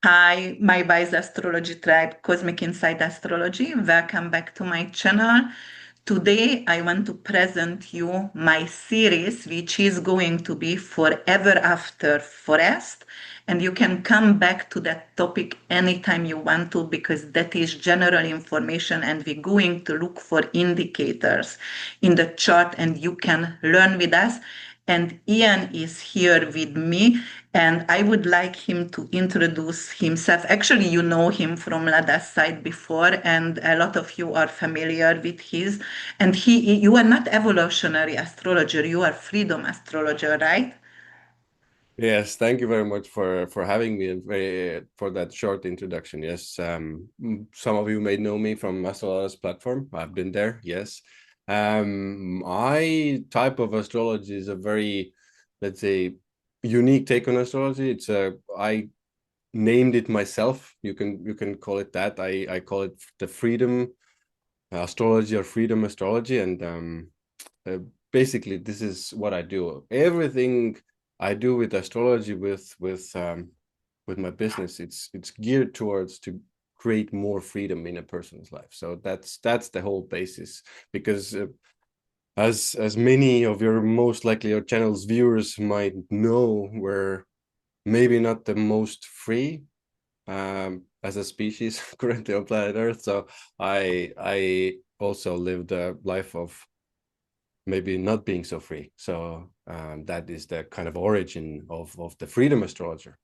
Hi, my wise astrology tribe, Cosmic Insight Astrology. Welcome back to my channel. Today, I want to present you my series, which is going to be Forever After Forest. And you can come back to that topic anytime you want to, because that is general information and we're going to look for indicators in the chart and you can learn with us. And Ian is here with me, and I would like him to introduce himself. Actually, you know him from Lada's side before, and a lot of you are familiar with his. And you are not evolutionary astrologer, you are freedom astrologer, right? Yes, thank you very much for having me and for that short introduction. Yes, some of you may know me from Astrology's platform. I've been there. Yes, my type of astrology is a very, let's say, unique take on astrology. I named it myself. You can call it that. I call it the freedom astrology or freedom astrology, and uh, basically this is what I do. Everything I do with astrology, with my business, it's geared towards to create more freedom in a person's life. So that's the whole basis. Because as many of your most likely your channel's viewers might know, we're maybe not the most free as a species currently on planet Earth. So I also lived a life of maybe not being so free. So that is the kind of origin of the freedom astrologer.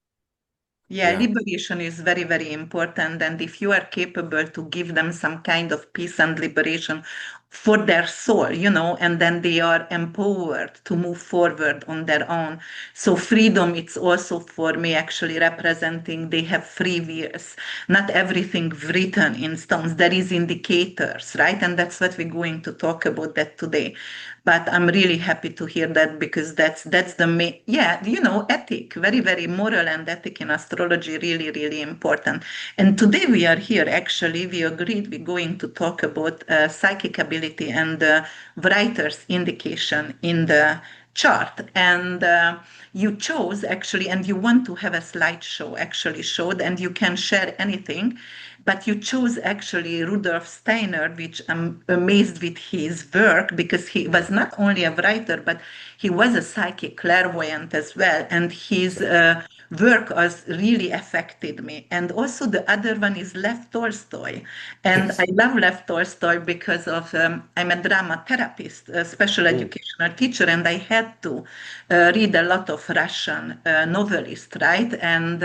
Yeah, Yeah. liberation is very, very important. And if you are capable to give them some kind of peace and liberation for their soul, and then they are empowered to move forward on their own. So freedom, it's also for me actually representing they have free wills, not everything written in stones. There is indicators, right? And that's what we're going to talk about that today. But I'm really happy to hear that, because that's the main, yeah, ethic, very, very moral and ethic in astrology, really, really important. And today we are here, actually, we agreed we're going to talk about psychic ability and writer's indication in the chart. And you chose actually, and you want to have a slideshow actually showed, and you can share anything, but you chose actually Rudolf Steiner, which I'm amazed with his work, because he was not only a writer, but he was a psychic clairvoyant as well. And his work has really affected me. And also the other one is Lev Tolstoy. And I Yes. love Lev Tolstoy because of I'm a drama therapist, a special Mm. educational teacher, and I had to read a lot of Russian novelists, right? And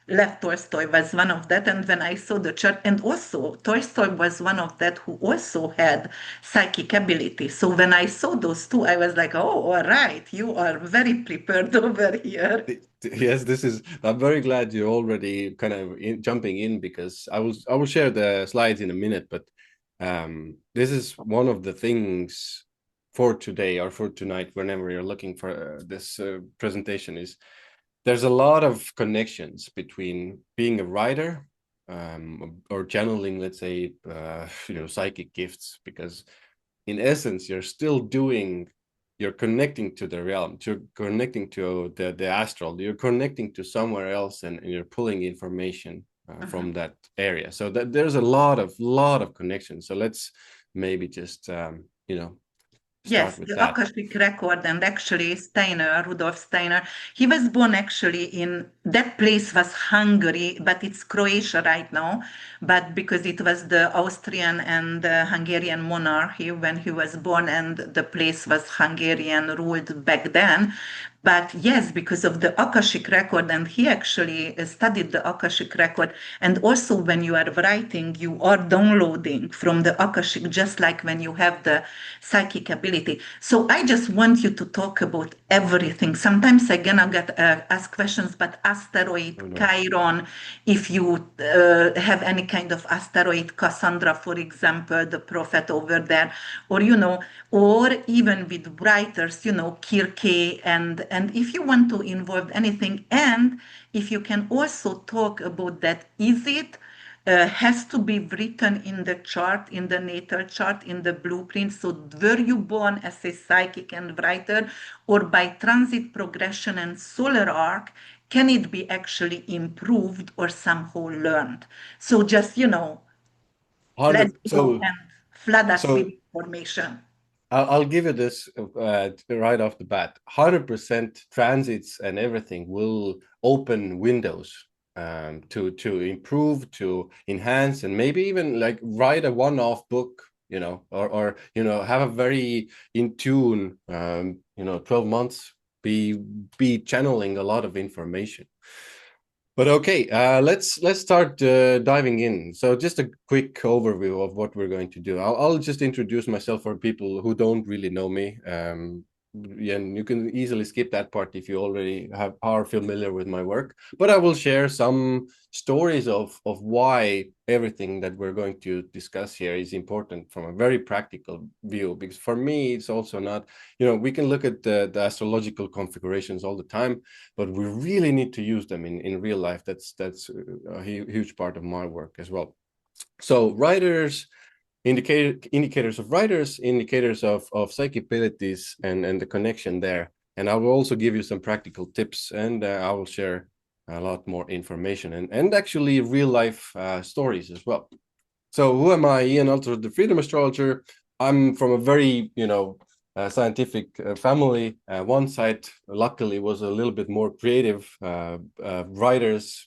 Lev Tolstoy was one of that. And when I saw the chart, and also Tolstoy was one of that who also had psychic ability. So when I saw those two, I was like, oh, all right, you are very prepared over here. Yes, this is. I'm very glad you're already kind of jumping in, because I will share the slides in a minute, but this is one of the things for today or for tonight, whenever you're looking for this presentation, is there's a lot of connections between being a writer or channeling, let's say, psychic gifts, because in essence you're connecting to the realm, you're connecting to the astral, you're connecting to somewhere else, and you're pulling information from that area. So that there's a lot of connections. So let's maybe just start Yes, with the that. Akashic record, and actually Steiner, Rudolf Steiner, he was born actually in that place was Hungary, but it's Croatia right now. But because it was the Austrian and Hungarian monarchy when he was born, and the place was Hungarian ruled back then. But yes, because of the Akashic record, and he actually studied the Akashic record. And also, when you are writing, you are downloading from the Akashic, just like when you have the psychic ability. So I just want you to talk about everything. Sometimes I gonna get ask questions, but asteroid, Oh, no. Chiron, if you have any kind of asteroid, Cassandra, for example, the prophet over there, or or even with writers, Kirke, and if you want to involve anything, and if you can also talk about that, is it has to be written in the chart, in the natal chart, in the blueprint. So, were you born as a psychic and writer, or by transit progression and solar arc? can it be actually improved or somehow learned? So just, let 100. me go and flood us with So information. I'll give you this right off the bat. 100% transits and everything will open windows to improve, to enhance, and maybe even like write a one-off book, or have a very in tune, 12 months, be channeling a lot of information. But okay, let's start diving in. So just a quick overview of what we're going to do. I'll just introduce myself for people who don't really know me. And you can easily skip that part if you already are familiar with my work. But I will share some stories of why everything that we're going to discuss here is important from a very practical view. Because for me, it's also not, we can look at the astrological configurations all the time, but we really need to use them in real life. That's a huge part of my work as well. So writers, indicators of writers, indicators of psychic abilities, and the connection there. And I will also give you some practical tips, and I will share a lot more information and actually real life stories as well. So who am I? Ian Altosaar, the Freedom Astrologer. I'm from a very, scientific family. One side, luckily, was a little bit more creative, writers,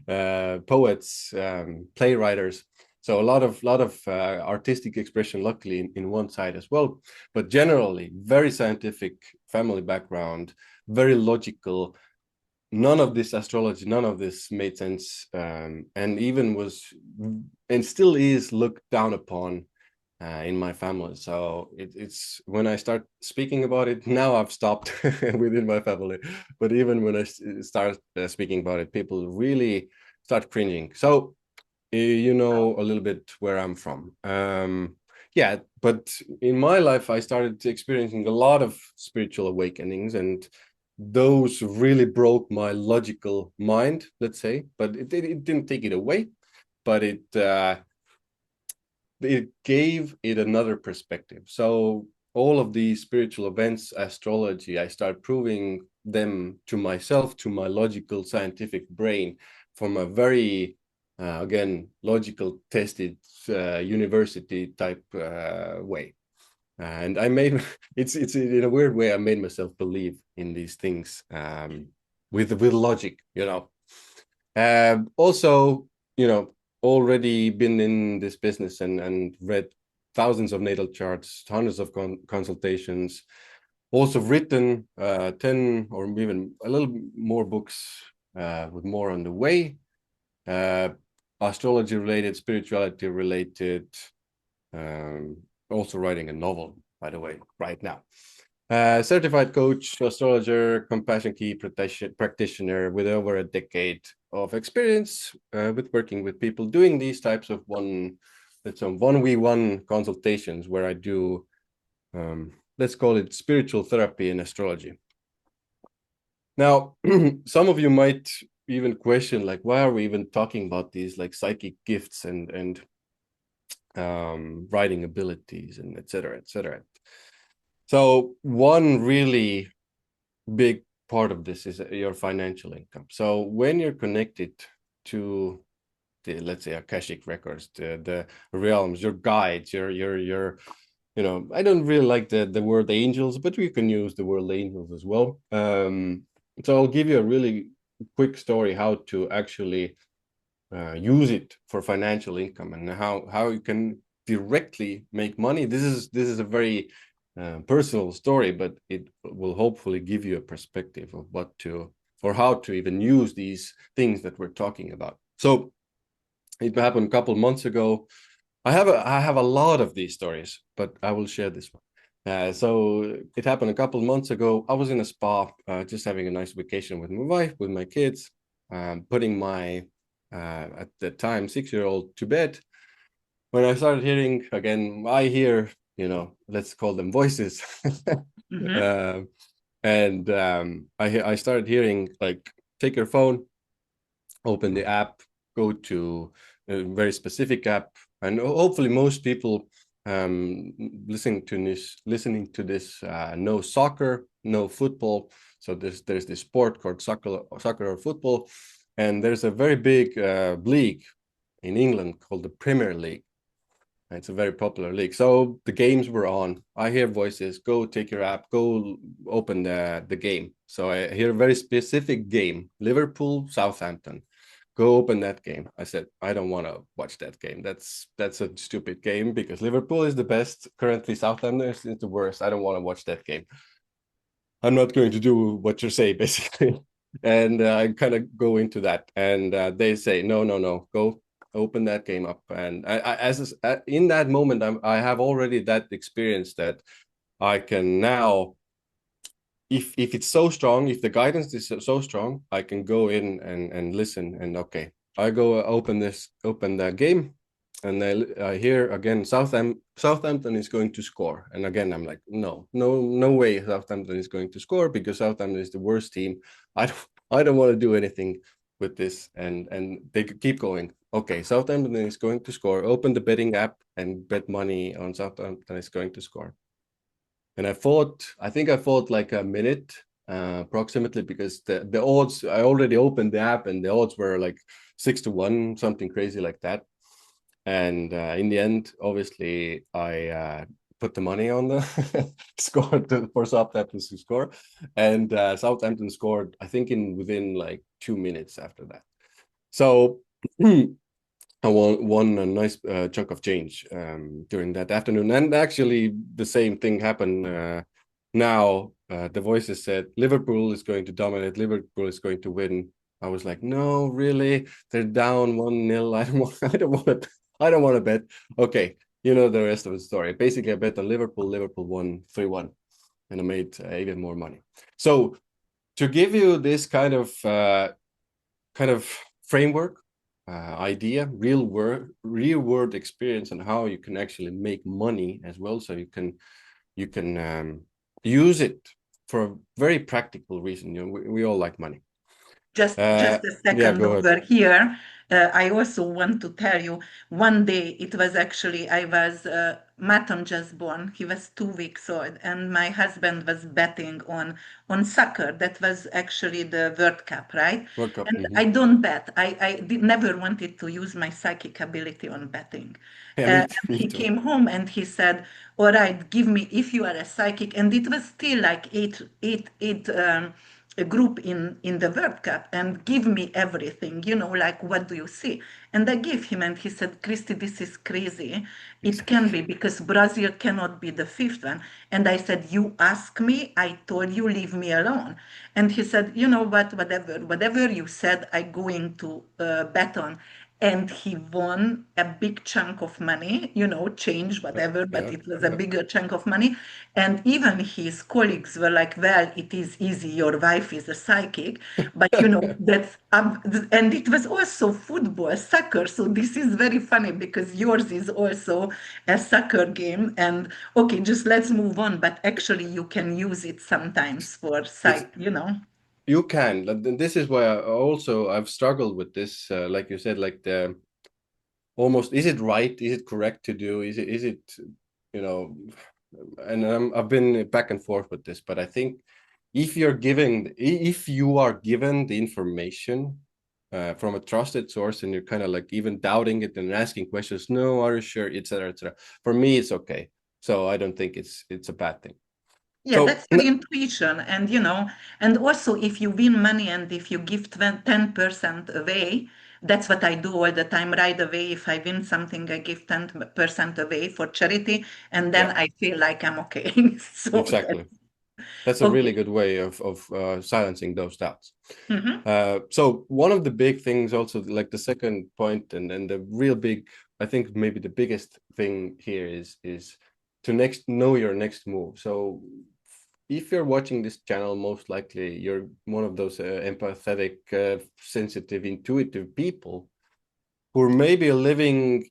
poets, playwriters. So a lot of artistic expression, luckily, in one side as well. But generally, very scientific family background, very logical. None of this astrology, none of this made sense, and even was, and still is, looked down upon in my family. So it's when I start speaking about it now, I've stopped within my family, but even when I start speaking about it, people really start cringing. So you know a little bit where I'm from. Yeah, but in my life, I started experiencing a lot of spiritual awakenings, and those really broke my logical mind, let's say. But it didn't take it away, but it gave it another perspective. So all of these spiritual events, astrology, I start proving them to myself, to my logical scientific brain, from a very again, logical, tested, university type way. And I made it's in a weird way, I made myself believe in these things with logic, Also, already been in this business and read thousands of natal charts, hundreds of consultations, also written 10 or even a little more books with more on the way. Astrology related, spirituality related, also writing a novel, by the way, right now. Certified coach, astrologer, compassion key practitioner with over a decade of experience with working with people, doing these types of 1v1 consultations where I do, let's call it spiritual therapy in astrology. Now, some of you might even question, like, why are we even talking about these like psychic gifts and writing abilities and et cetera, et cetera. So one really big part of this is your financial income. So when you're connected to the, let's say, Akashic records, the realms, your guides, your I don't really like the word angels, but we can use the word angels as well. So I'll give you a really quick story how to actually use it for financial income and how you can directly make money. This is a very personal story, but it will hopefully give you a perspective of what to, or how to even use these things that we're talking about. So it happened a couple months ago. I have a lot of these stories, but I will share this one. So it happened a couple months ago. I was in a spa, just having a nice vacation with my wife, with my kids, putting my at the time 6-year-old to bed. When I started hearing again, I hear, let's call them voices. Mm-hmm. And I started hearing, like, take your phone, open the app, go to a very specific app, and hopefully most people listening to this know soccer, know football. So there's this sport called soccer or football, and there's a very big league in England called the Premier League. It's a very popular league. So the games were on. I hear voices, go take your app, go open the game. So I hear a very specific game, Liverpool, Southampton. Go open that game. I said, I don't want to watch that game. That's a stupid game because Liverpool is the best. Currently, Southampton is the worst. I don't want to watch that game. I'm not going to do what you say, basically. And I kind of go into that. And they say, no, go open that game up. And in that moment, I have already that experience that I can now, if it's so strong, if the guidance is so strong, I can go in and listen. And okay, I go open the game, and I hear again Southampton is going to score, and again I'm like, no way Southampton is going to score, because Southampton is the worst team. I don't want to do anything with this, and they keep going. Okay, Southampton is going to score. Open the betting app and bet money on Southampton is going to score. And I think I fought like a minute approximately, because the odds, I already opened the app and the odds were like 6-1, something crazy like that. And in the end, obviously, I put the money on the score for Southampton to score. And Southampton scored, I think, within like 2 minutes after that. So I won a nice chunk of change during that afternoon. And actually, the same thing happened now. The voices said Liverpool is going to dominate. Liverpool is going to win. I was like, no, really? They're down 1-0. I don't want to bet. Okay, you know the rest of the story. Basically, I bet on Liverpool. Liverpool won 3-1, and I made even more money. So to give you this kind of framework, idea, real world experience, and how you can actually make money as well, so you can use it for a very practical reason. You know, we all like money. Just a Yeah, second go over ahead. here. I also want to tell you, one day it was actually, Maton just born. He was 2 weeks old, and my husband was betting on soccer. That was actually the World Cup, right? World Cup. And I don't bet. I never wanted to use my psychic ability on betting. Yeah, And me he too. came home and he said, "All right, give me, if you are a psychic." And it was still like eight a group in the World Cup, and give me everything, like, what do you see? And I gave him, and he said, Kristi, this is crazy. It can Exactly. be, because Brazil cannot be the fifth one. And I said, you ask me, I told you, leave me alone. And he said, you know what, whatever you said, I'm going to bet on. And he won a big chunk of money, change, whatever, but Yeah, it was a yeah. bigger chunk of money. And even his colleagues were like, well, it is easy, your wife is a psychic, but that's, and it was also football, soccer. So this is very funny, because yours is also a soccer game. And okay, just let's move on. But actually, you can use it sometimes for It's psych. You can. This is why I've struggled with this. Like you said, like the almost, is it right? Is it correct to do? Is it, you know, and I've been back and forth with this, but I think if you are given the information from a trusted source, and you're kind of like even doubting it and asking questions, no, are you sure, etc., etc. For me, it's okay. So I don't think it's a bad thing. Yeah, So that's your intuition. And also, if you win money and if you give 10% away, that's what I do all the time. Right away, if I win something, I give 10% away for charity, and then yeah, I feel like I'm okay. So exactly. That's a really okay. good way of silencing those doubts. Mhm. So one of the big things also, like the second point, and the real big, I think maybe the biggest thing here is to know your next move. So if you're watching this channel, most likely you're one of those empathetic, sensitive, intuitive people who are maybe living,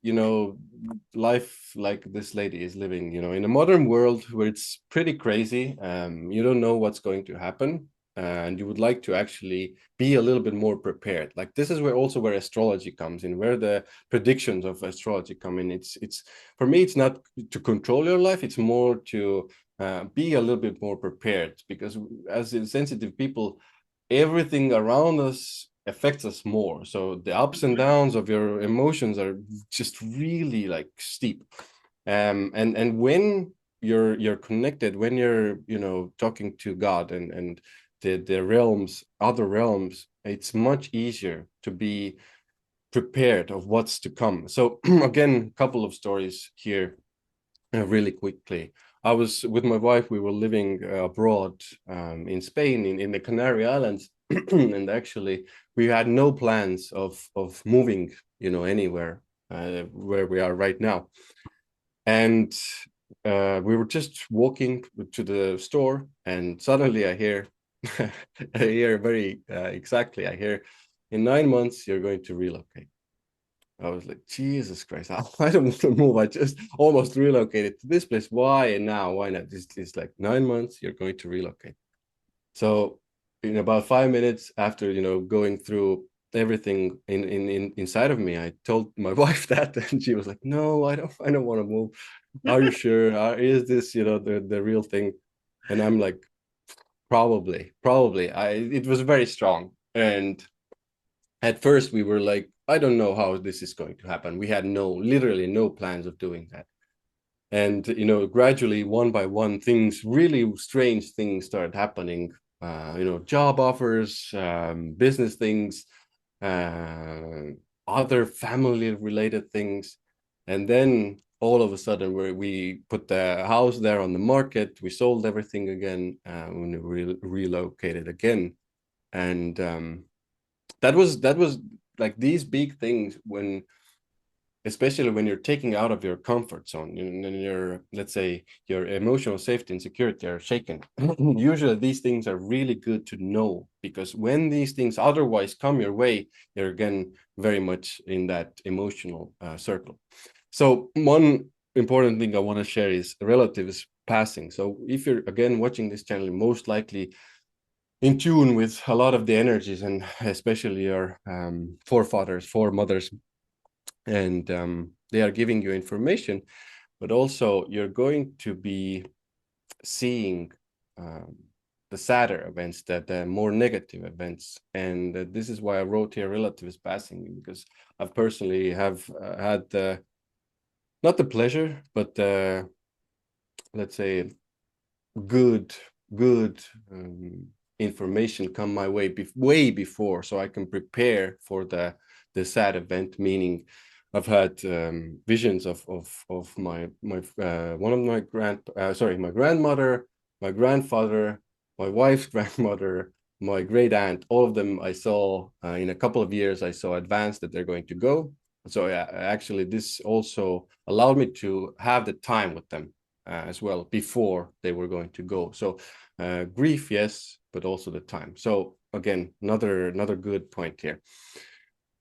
life like this lady is living, in a modern world where it's pretty crazy. You don't know what's going to happen, and you would like to actually be a little bit more prepared. Like, this is where astrology comes in, where the predictions of astrology come in. It's for me, it's not to control your life. It's more to be a little bit more prepared, because as sensitive people, everything around us affects us more. So the ups and downs of your emotions are just really like steep. And when you're connected, when you're, you know, talking to God and the realms, other realms, it's much easier to be prepared of what's to come. So again, a couple of stories here, really quickly. I was with my wife, we were living abroad in Spain, in the Canary Islands, and actually we had no plans of moving, you know, anywhere where we are right now. And we were just walking to the store, and suddenly I hear, I hear very exactly, I hear, in 9 months you're going to relocate. I was like, Jesus Christ, I don't want to move. I just almost relocated to this place. Why? And now, why not? It's like 9 months, you're going to relocate. So in about 5 minutes after, you know, going through everything inside of me, I told my wife that, and she was like, no, I don't want to move. Are you sure? Is this, you know, the real thing? And I'm like, probably. It was very strong. And at first we were like, I don't know how this is going to happen. We had literally no plans of doing that. And, you know, gradually, one by one, really strange things started happening. You know, job offers, business things, other family related things. And then all of a sudden we put the house there on the market, we sold everything again, when we relocated again. And that was like these big things, when especially when you're taking out of your comfort zone and your, let's say, your emotional safety and security are shaken. Usually these things are really good to know, because when these things otherwise come your way, you're again very much in that emotional circle. So one important thing I want to share is relatives passing. So if you're again watching this channel, most likely in tune with a lot of the energies, and especially your foremothers, and they are giving you information, but also you're going to be seeing the sadder events, the more negative events. And this is why I wrote here relatives passing, because I've personally have had not the pleasure, but let's say good information come my way way before, so I can prepare for the sad event. Meaning, I've had visions of my one of my my grandmother, my grandfather, my wife's grandmother, my great aunt. All of them I saw in a couple of years. I saw advanced that they're going to go. So yeah, actually, this also allowed me to have the time with them as well before they were going to go. So grief, yes, but also the time. So again, another good point here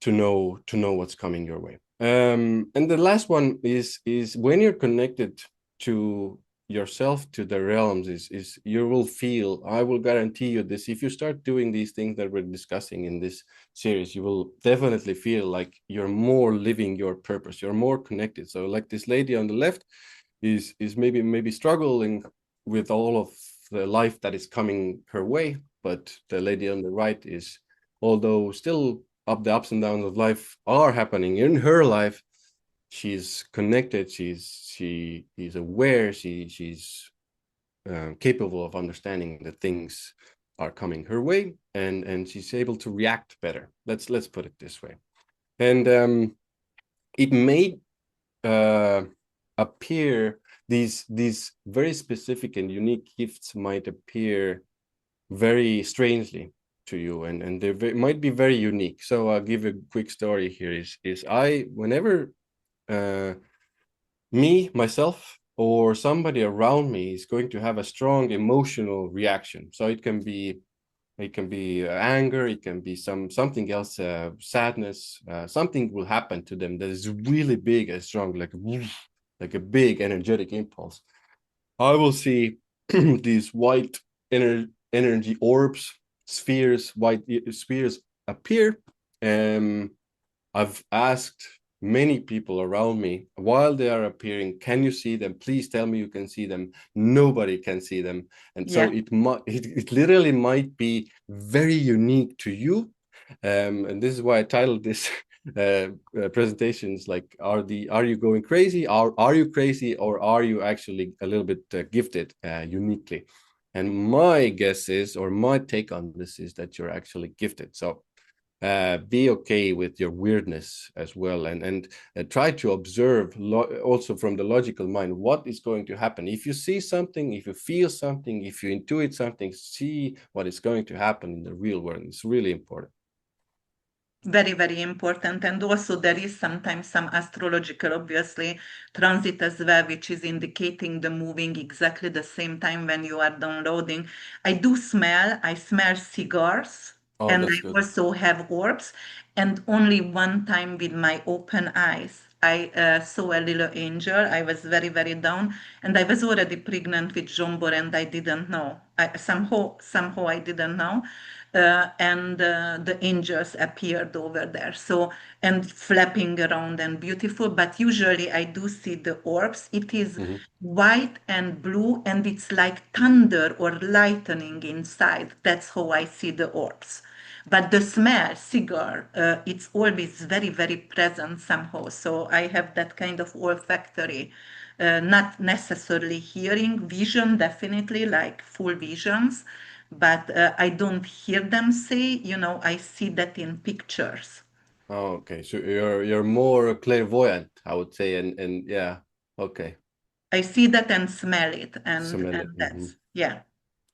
to know what's coming your way. And the last one is when you're connected to yourself, to the realms, is you will feel, I will guarantee you this, if you start doing these things that we're discussing in this series, you will definitely feel like you're more living your purpose, you're more connected. So like this lady on the left is maybe struggling with all of the life that is coming her way, but the lady on the right is, although still the ups and downs of life are happening in her life, she's connected, she's aware, she's capable of understanding that things are coming her way, and she's able to react better. Let's put it this way. And it may appear, these very specific and unique gifts might appear very strangely to you, and they might be very unique. So I'll give a quick story here. Is I, whenever myself or somebody around me is going to have a strong emotional reaction, so it can be anger, it can be something else, sadness, something will happen to them that is really big and strong, like a big energetic impulse. I will see these white energy orbs, white spheres appear. I've asked many people around me while they are appearing. Can you see them? Please tell me you can see them. Nobody can see them. And so it literally might be very unique to you. And this is why I titled this presentations like, are you going crazy? Are you crazy, or are you actually a little bit gifted uniquely? And my guess is, or my take on this is, that you're actually gifted. So be okay with your weirdness as well, and try to observe also from the logical mind what is going to happen. If you see something, if you feel something, if you intuit something, see what is going to happen in the real world. It's really important. Very, very important. And also there is sometimes some astrological, obviously, transit as well, which is indicating the moving exactly the same time when you are downloading. I smell cigars, Oh, and that's I good. also have orbs. And only one time with my open eyes, I saw a little angel. I was very, very down, and I was already pregnant with Jombor, and I didn't know. Somehow I didn't know. And the angels appeared over there. So, and flapping around and beautiful. But usually I do see the orbs. It is Mm-hmm. white and blue, and it's like thunder or lightning inside. That's how I see the orbs. But the smell, cigar, it's always very, very present somehow. So I have that kind of olfactory, not necessarily hearing, vision, definitely like full visions, but I don't hear them say, I see that in pictures. Oh, okay. So you're more clairvoyant, I would say, and yeah, okay. I see that and smell it, and Similar. Mm-hmm. that's, yeah.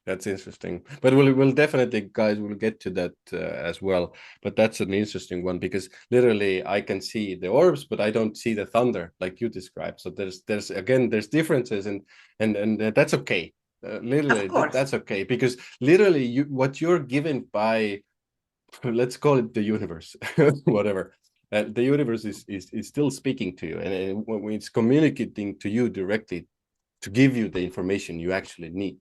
That's interesting, but we'll definitely, guys, we'll get to that as well. But that's an interesting one, because literally I can see the orbs, but I don't see the thunder like you described. So there's again, there's differences, and that's okay. Of Literally course. that's okay, because literally what you're given by, let's call it the universe, whatever. The universe is still speaking to you, and when it's communicating to you directly to give you the information you actually need.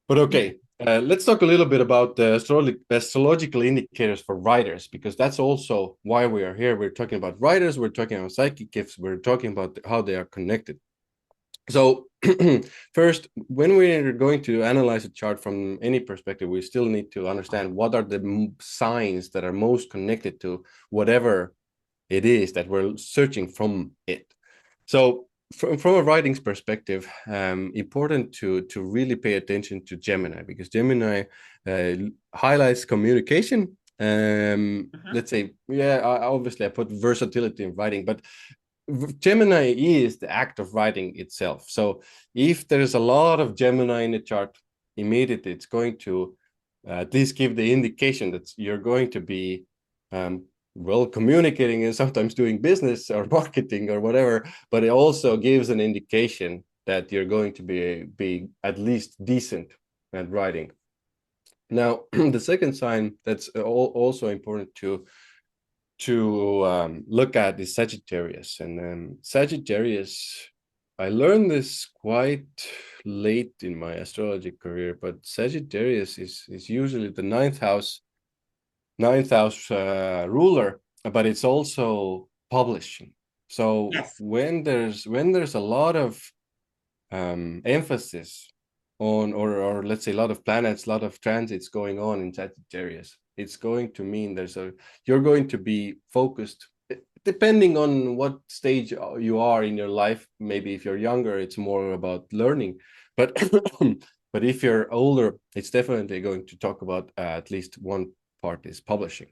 But Yeah. okay, let's talk a little bit about the astrological indicators for writers, because that's also why we are here. We're talking about writers, we're talking about psychic gifts, we're talking about how they are connected. So first, when we're going to analyze a chart from any perspective, we still need to understand what are the signs that are most connected to whatever it is that we're searching from it. So from a writing's perspective, important to really pay attention to Gemini, because Gemini highlights communication. Mhm. Let's say, yeah, obviously I put versatility in writing, but Gemini is the act of writing itself. So if there's a lot of Gemini in the chart, immediately it's going to at least give the indication that you're going to be um, well, communicating and sometimes doing business or marketing or whatever, but it also gives an indication that you're going to be at least decent at writing. Now, the second sign that's also important to look at is Sagittarius. And Sagittarius, I learned this quite late in my astrology career, but Sagittarius is usually the ninth house ruler, but it's also publishing. So Yes. when there's a lot of emphasis on, or let's say a lot of planets, a lot of transits going on in Sagittarius, it's going to mean you're going to be focused, depending on what stage you are in your life. Maybe if you're younger, it's more about learning, but but if you're older, it's definitely going to talk about at least one part is publishing.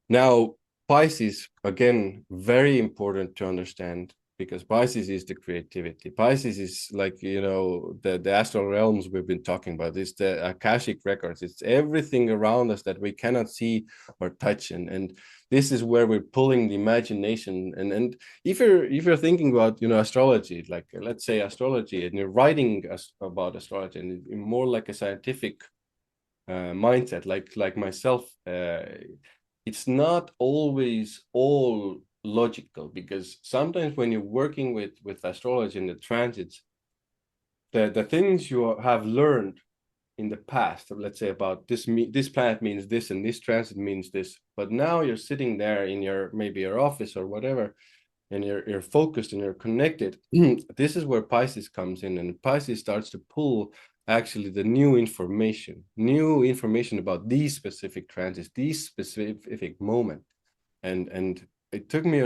Now, Pisces, again, very important to understand, because Pisces is the creativity. Pisces is like, the astral realms we've been talking about. It's the Akashic records. It's everything around us that we cannot see or touch. And this is where we're pulling the imagination. And if you're thinking about, astrology, like let's say astrology, and you're writing about astrology, and more like a scientific mindset, like myself, it's not always all logical, because sometimes when you're working with astrology and the transits, the things you have learned in the past, let's say about this planet means this and this transit means this, but now you're sitting there in maybe your office or whatever, and you're focused and you're connected. This is where Pisces comes in, and Pisces starts to pull actually the new information about these specific transits, these specific moment. And it took me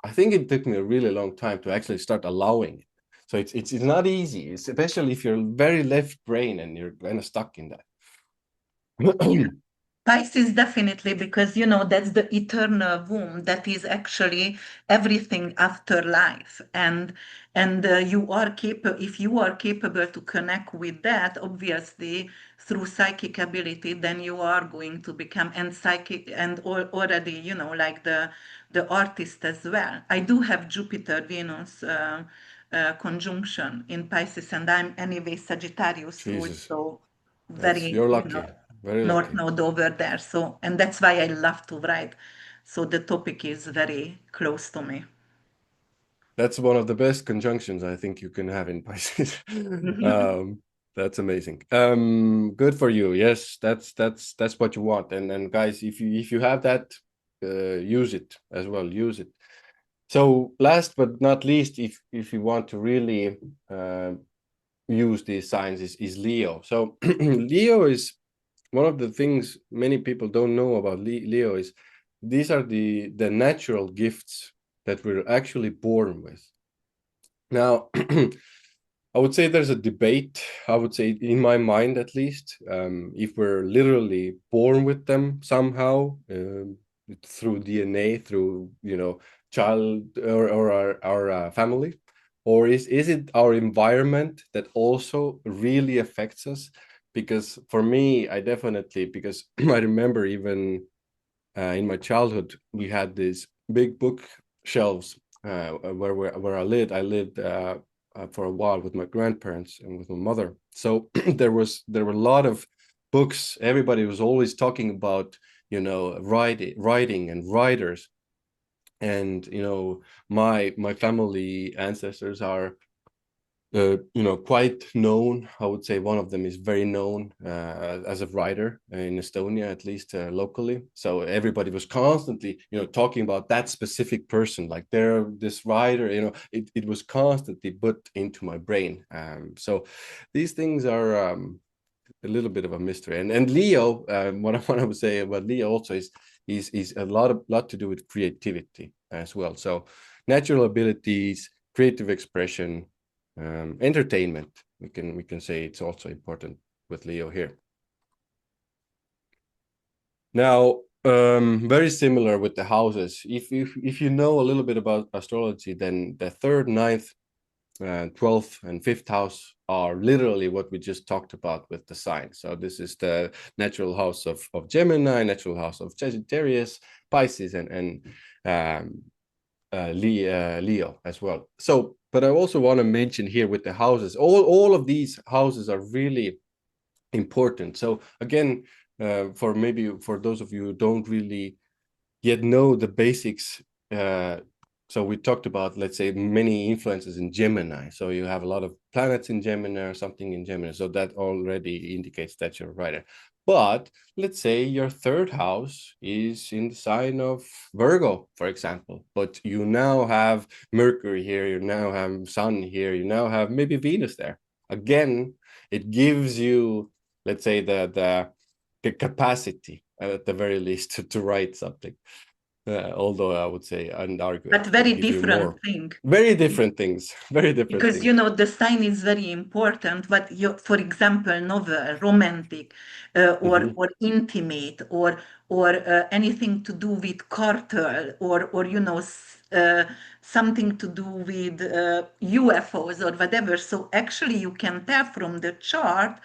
I think it took me a really long time to actually start allowing it. So it's not easy, especially if you're very left brain and you're kind of stuck in that. Yeah. Pisces, definitely, because that's the eternal womb that is actually everything after life, and you are capable, if you are capable to connect with that, obviously through psychic ability, then you are going to become and psychic and already like the artist as well. I do have Jupiter Venus conjunction in Pisces, and I'm anyway Sagittarius rule, Jesus, so very you're lucky, very north lucky. node over there. So, and that's why I love to write. So the topic is very close to me. That's one of the best conjunctions I think you can have in Pisces. That's amazing. Good for you. Yes, that's what you want. And guys, if you have that, use it as well. Use it. So last but not least, if you want to really use these signs, is Leo. So Leo is one of the things many people don't know about Leo is these are the natural gifts that we're actually born with. Now, I would say there's a debate, I would say in my mind at least, if we're literally born with them somehow, through DNA, through, child or our family, or is it our environment that also really affects us? Because for me, because I remember even in my childhood, we had these big bookshelves where I lived for a while with my grandparents and with my mother. So there were a lot of books. Everybody was always talking about writing and writers, and my family ancestors are quite known. I would say one of them is very known as a writer in Estonia, at least locally. So everybody was constantly, talking about that specific person, like they're this writer. It was constantly put into my brain. So these things are a little bit of a mystery. And Leo, what I want to say about Leo also is a lot to do with creativity as well. So natural abilities, creative expression. Entertainment, we can say it's also important with Leo here. Now, very similar with the houses. If you know a little bit about astrology, then the 3rd, 9th, 12th, and 5th house are literally what we just talked about with the sign. So this is the natural house of Gemini, natural house of Sagittarius, Pisces, and Leo as well. So, but I also want to mention here with the houses, all of these houses are really important. So again, for those of you who don't really yet know the basics, so we talked about, let's say, many influences in Gemini. So you have a lot of planets in Gemini or something in Gemini. So that already indicates that you're a writer. But let's say your 3rd house is in the sign of Virgo, for example, but you now have Mercury here, you now have Sun here, you now have maybe Venus there. Again, it gives you, let's say, the capacity, at the very least, to write something. Although I would say unarguable, But very give you different more. thing. Very different things. Very different Because things. the sign is very important. But for example, novel, romantic, or intimate, or anything to do with cartel, or something to do with UFOs or whatever. So actually, you can tell from the chart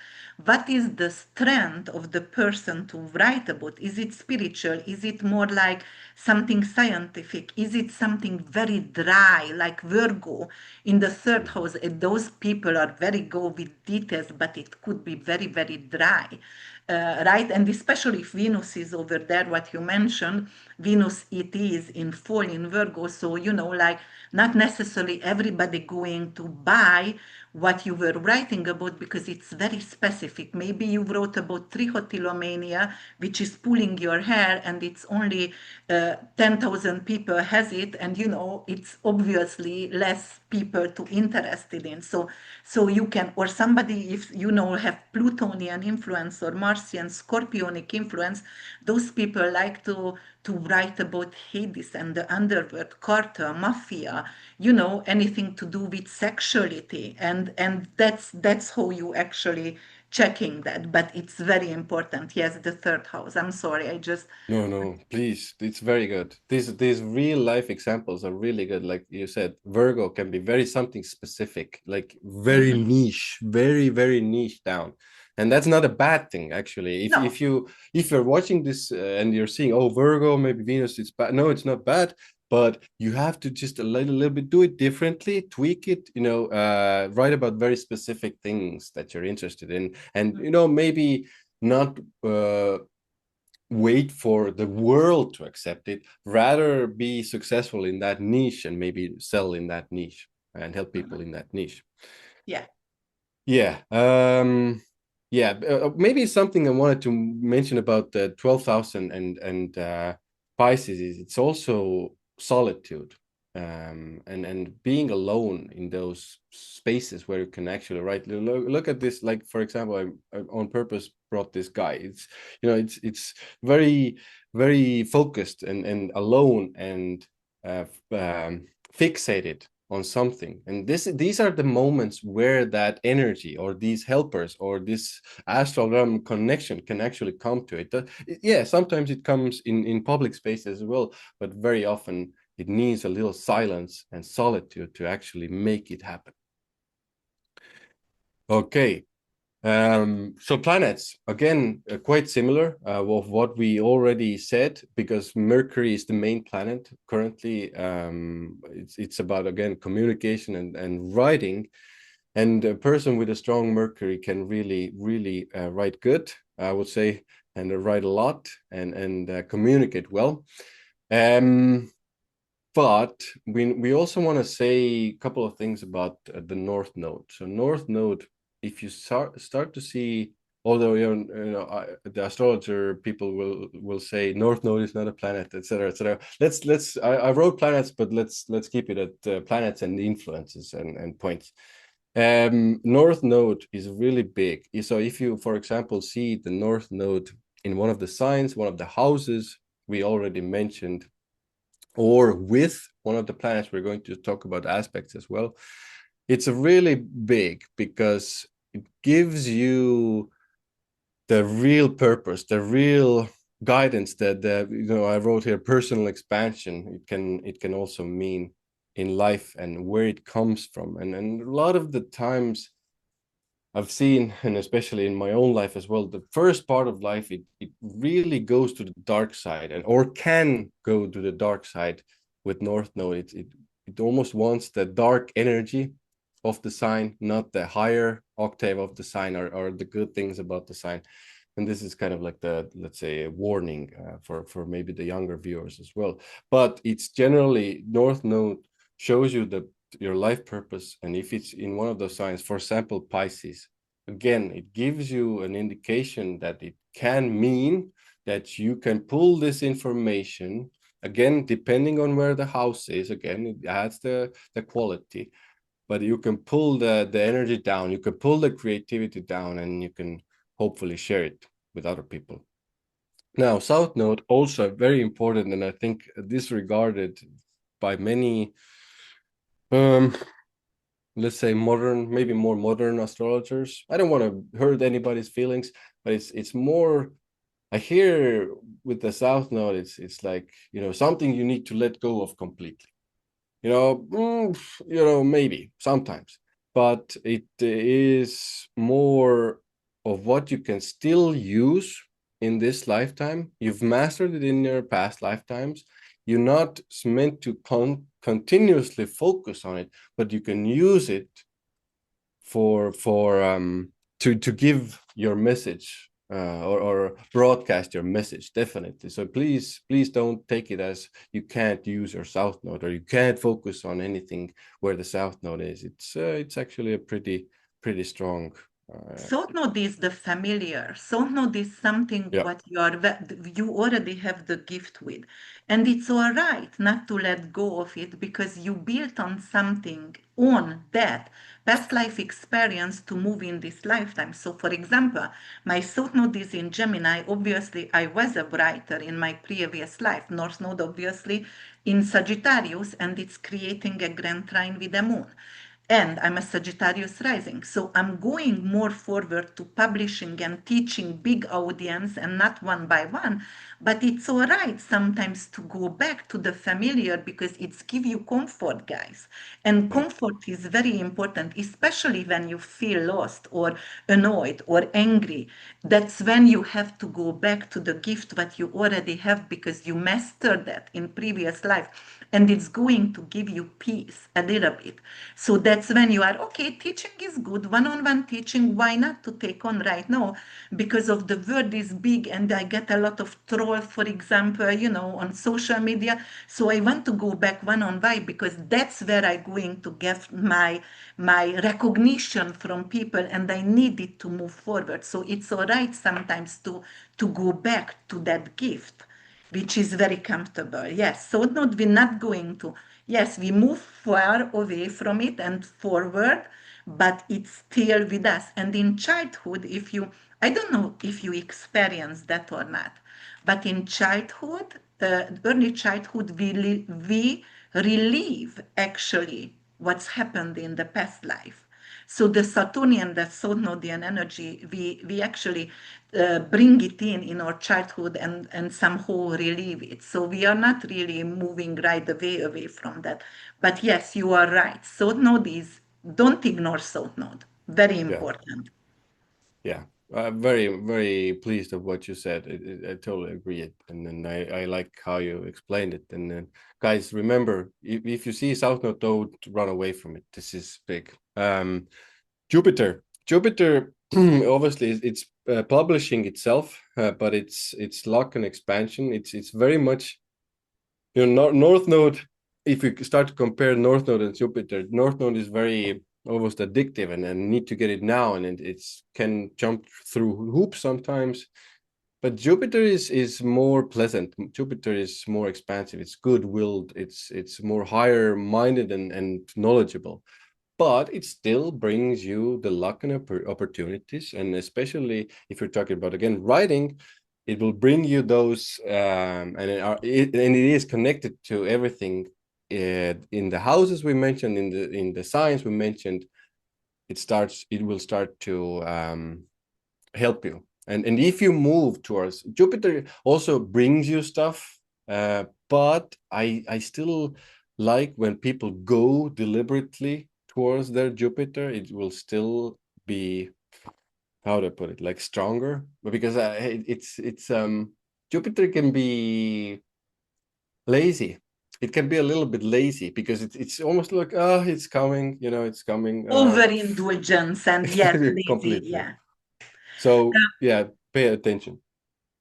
what is the strength of the person to write about. Is it spiritual? Is it more like something scientific? Is it something very dry, like Virgo in the 3rd house? Those people are very go with details, but it could be very, very dry. Right? And especially if Venus is over there, what you mentioned, Venus, it is in fall in Virgo. So, like not necessarily everybody going to buy what you were writing about, because it's very specific. Maybe you wrote about trichotillomania, which is pulling your hair, and it's only 10,000 people has it, and it's obviously less people to interested in. So you can, or somebody, if have Plutonian influence or Martian Scorpionic influence, those people like to write about Hades and the underworld, cartel, mafia, anything to do with sexuality, and that's how you actually checking that. But it's very important. Yes, the third house. I'm sorry, I just. No, please. It's very good. These real life examples are really good. Like you said, Virgo can be very something specific, like very niche, very, very niche down. And that's not a bad thing, actually. No. If you're watching this and you're seeing, oh, Virgo, maybe Venus, it's bad. No, it's not bad. But you have to just a little bit do it differently, tweak it, write about very specific things that you're interested in. And, maybe not wait for the world to accept it, rather be successful in that niche and maybe sell in that niche and help people in that niche. Yeah. Maybe something I wanted to mention about the 12,000 and Pisces is it's also solitude, and being alone in those spaces where you can actually write. Look at this, like for example, I on purpose brought this guy. It's very, very focused and alone and fixated on something, and these are the moments where that energy or these helpers or this astral realm connection can actually come to it. Yeah, sometimes it comes in public spaces as well, but very often it needs a little silence and solitude to actually make it happen. Okay. So planets, again, quite similar of what we already said, because Mercury is the main planet currently. It's about, again, communication and writing. And a person with a strong Mercury can really, really write good, I would say, and write a lot and communicate well. But we also want to say a couple of things about the North Node. So North Node, if you start to see, although the astrologer people will say North Node is not a planet, etc., etc. I wrote planets, but let's keep it at planets and influences and points. North Node is really big. So if you, for example, see the North Node in one of the signs, one of the houses we already mentioned, or with one of the planets, we're going to talk about aspects as well. It's really big because it gives you the real purpose, the real guidance that I wrote here, personal expansion. It can also mean in life and where it comes from. And a lot of the times I've seen, and especially in my own life as well, the first part of life, it really goes to the dark side, or can go to the dark side with North Node. It almost wants the dark energy of the sign, not the higher octave of the sign or the good things about the sign. And this is kind of like the, let's say, a warning for maybe the younger viewers as well. But it's generally, North Node shows you your life purpose, and if it's in one of those signs, for example, Pisces, again, it gives you an indication that it can mean that you can pull this information, again, depending on where the house is, again, it adds the quality, but you can pull the energy down, you can pull the creativity down, and you can hopefully share it with other people. Now, South Node, also very important, and I think disregarded by many let's say maybe more modern astrologers. I don't want to hurt anybody's feelings, but it's more, I hear with the South Node, it's like, something you need to let go of completely. Maybe sometimes, but it is more of what you can still use in this lifetime. You've mastered it in your past lifetimes. You're not meant to continuously focus on it, but you can use it to give your message or broadcast your message, definitely. So please don't take it as you can't use your south node or you can't focus on anything where the south node is. It's actually a pretty strong. South node is the familiar. South node is something Yeah. what you already have the gift with. And it's all right not to let go of it because you built on something on that past life experience to move in this lifetime. So for example, my South node is in Gemini. Obviously, I was a writer in my previous life. North node obviously in Sagittarius, and it's creating a grand trine with the moon. And I'm a Sagittarius rising. So I'm going more forward to publishing and teaching big audience and not one by one. But it's all right sometimes to go back to the familiar because it's give you comfort, guys. And Yeah. comfort is very important, especially when you feel lost or annoyed or angry. That's when you have to go back to the gift that you already have because you mastered that in previous life. And it's going to give you peace a little bit. So that's when you are, okay, teaching is good, one-on-one teaching, why not to take on right now? Because of the word is big and I get a lot of troll, for example, on social media. So I want to go back one-on-one because that's where I'm going to get my recognition from people and I need it to move forward. So it's all right sometimes to go back to that gift, which is very comfortable. Yes, so not we're not going to. Yes, we move far away from it and forward, but it's still with us. And in childhood, I don't know if you experience that or not, but in childhood, early childhood, we relieve actually what's happened in the past life. So the Saturnian, the South Nodian energy, we actually bring it in our childhood and somehow relieve it. So we are not really moving right away from that. But yes, you are right. South Node is, don't ignore South Node. Very Yeah. important. Yeah, very pleased of what you said. I totally agree. And then I like how you explained it. And then, guys, remember, if you see South Node, don't run away from it. This is big. Jupiter, obviously, it's publishing itself, but it's luck and expansion. It's very much, North Node. If you start to compare North Node and Jupiter, North Node is very almost addictive and need to get it now, and it's can jump through hoops sometimes. But Jupiter is more pleasant. Jupiter is more expansive. It's good-willed. It's more higher-minded and knowledgeable. But it still brings you the luck and opportunities, and especially if you're talking about again writing, it will bring you those, and it is connected to everything in the houses we mentioned, in the signs we mentioned. It will start to help you, and if you move towards Jupiter, also brings you stuff, but I still like when people go deliberately towards their Jupiter. It will still be, how to put it, like stronger, but because it's Jupiter can be lazy. It can be a little bit lazy because it's almost like, oh, it's coming, it's coming. Overindulgence and yes, lazy. Completely. Yeah. So yeah, pay attention.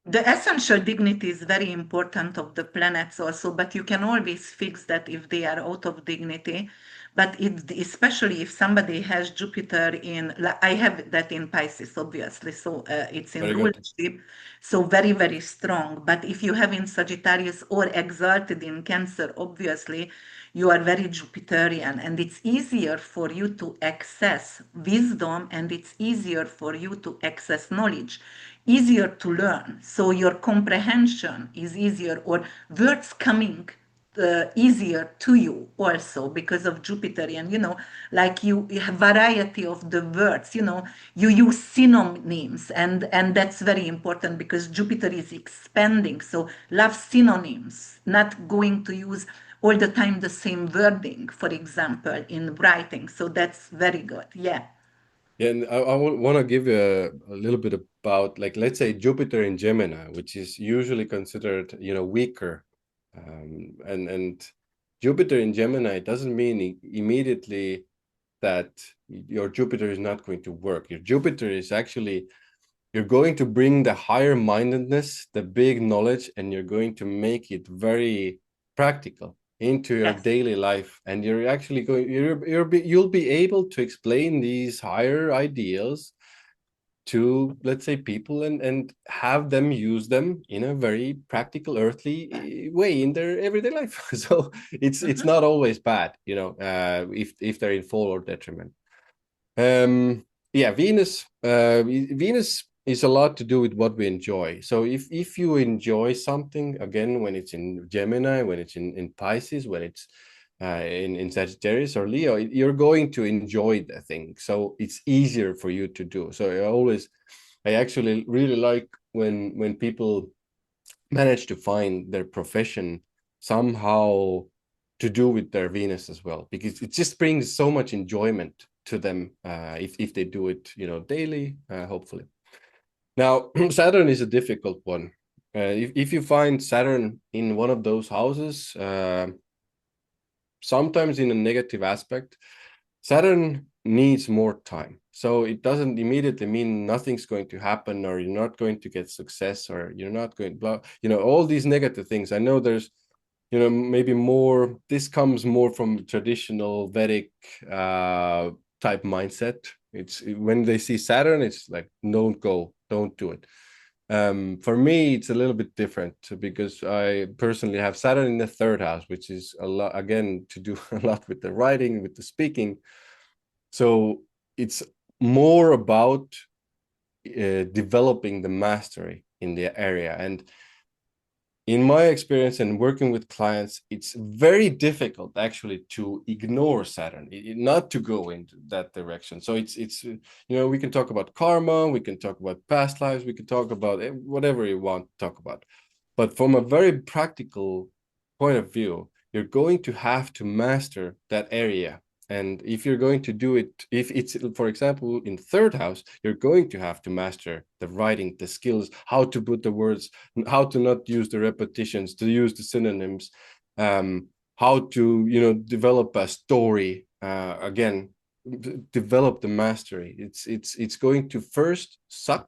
The essential dignity is very important of the planets also, but you can always fix that if they are out of dignity. But especially if somebody has Jupiter in, I have that in Pisces, obviously, so it's in Very good. rulership, so very, very strong. But if you have in Sagittarius or exalted in Cancer, obviously, you are very Jupiterian, and it's easier for you to access wisdom and it's easier for you to access knowledge, easier to learn. So your comprehension is easier, or words coming easier to you also because of Jupiterian, like you have variety of the words, you use synonyms, and that's very important because Jupiter is expanding. So love synonyms, not going to use all the time the same wording, for example, in writing. So that's very good. Yeah. Yeah, and I want to give you a little bit about, like, let's say Jupiter in Gemini, which is usually considered, weaker. And Jupiter in Gemini doesn't mean immediately that your Jupiter is not going to work. Your Jupiter is actually you're going to bring the higher mindedness, the big knowledge, and you're going to make it very practical into your Yes. daily life. And you're actually going, you'll be able to explain these higher ideals to, let's say, people, and have them use them in a very practical, earthly way in their everyday life. So it's not always bad, if they're in fall or detriment. Yeah, Venus is a lot to do with what we enjoy. So if you enjoy something, again, when it's in Gemini, when it's in Pisces, when it's in Sagittarius or Leo, you're going to enjoy the thing. So it's easier for you to do. So I actually really like when people manage to find their profession somehow to do with their Venus as well, because it just brings so much enjoyment to them if they do it, daily, hopefully. Now, Saturn is a difficult one. If you find Saturn in one of those houses, sometimes in a negative aspect, Saturn needs more time. So it doesn't immediately mean nothing's going to happen, or you're not going to get success, or you're not going to, all these negative things. I know there's, maybe more, this comes more from traditional Vedic type mindset. It's when they see Saturn, it's like, don't go, don't do it. For me, it's a little bit different because I personally have Saturn in the third house, which is a lot, again, to do a lot with the writing, with the speaking. So it's more about developing the mastery in the area. And in my experience and working with clients, it's very difficult actually to ignore Saturn, not to go into that direction. So it's we can talk about karma, we can talk about past lives, we can talk about whatever you want to talk about. But from a very practical point of view, you're going to have to master that area. And if you're going to do it, if it's, for example, in third house, you're going to have to master the writing, the skills, how to put the words, how to not use the repetitions, to use the synonyms, how to, develop a story. Again, develop the mastery. It's going to first suck,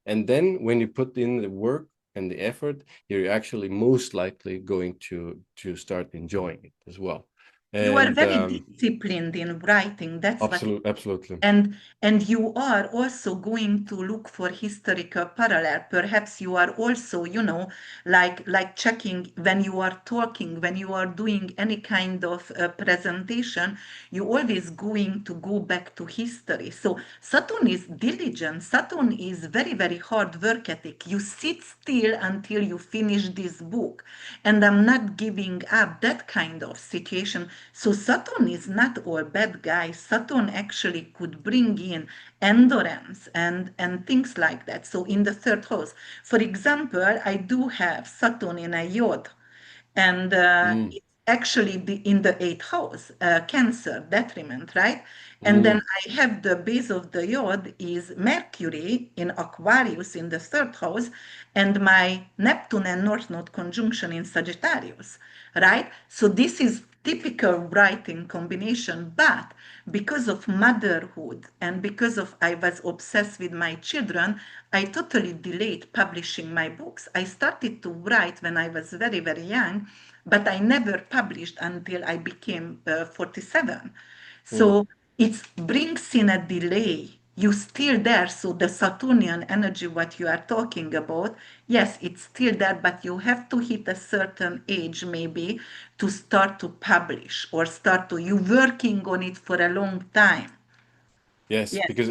and then when you put in the work and the effort, you're actually most likely going to start enjoying it as well. You are And very disciplined in writing. That's what. absolutely. And you are also going to look for historical parallel. Perhaps you are also, like checking when you are talking, when you are doing any kind of presentation, you always going to go back to history. So Saturn is diligent. Saturn is very, very hard work ethic. You sit still until you finish this book. And I'm not giving up, that kind of situation. So Saturn is not all bad guys. Saturn actually could bring in endurance and things like that. So in the third house, for example, I do have Saturn in a Yod, and it's actually in the eighth house, Cancer, detriment, right? And then I have the base of the Yod is Mercury in Aquarius in the third house, and my Neptune and North Node conjunction in Sagittarius, right? So this is typical writing combination, but because of motherhood and because of I was obsessed with my children, I totally delayed publishing my books. I started to write when I was very, very young, but I never published until I became 47. So it brings in a delay. You still there, so the Saturnian energy, what you are talking about, yes, it's still there, but you have to hit a certain age maybe to start to publish or you working on it for a long time. Yes, Yes. because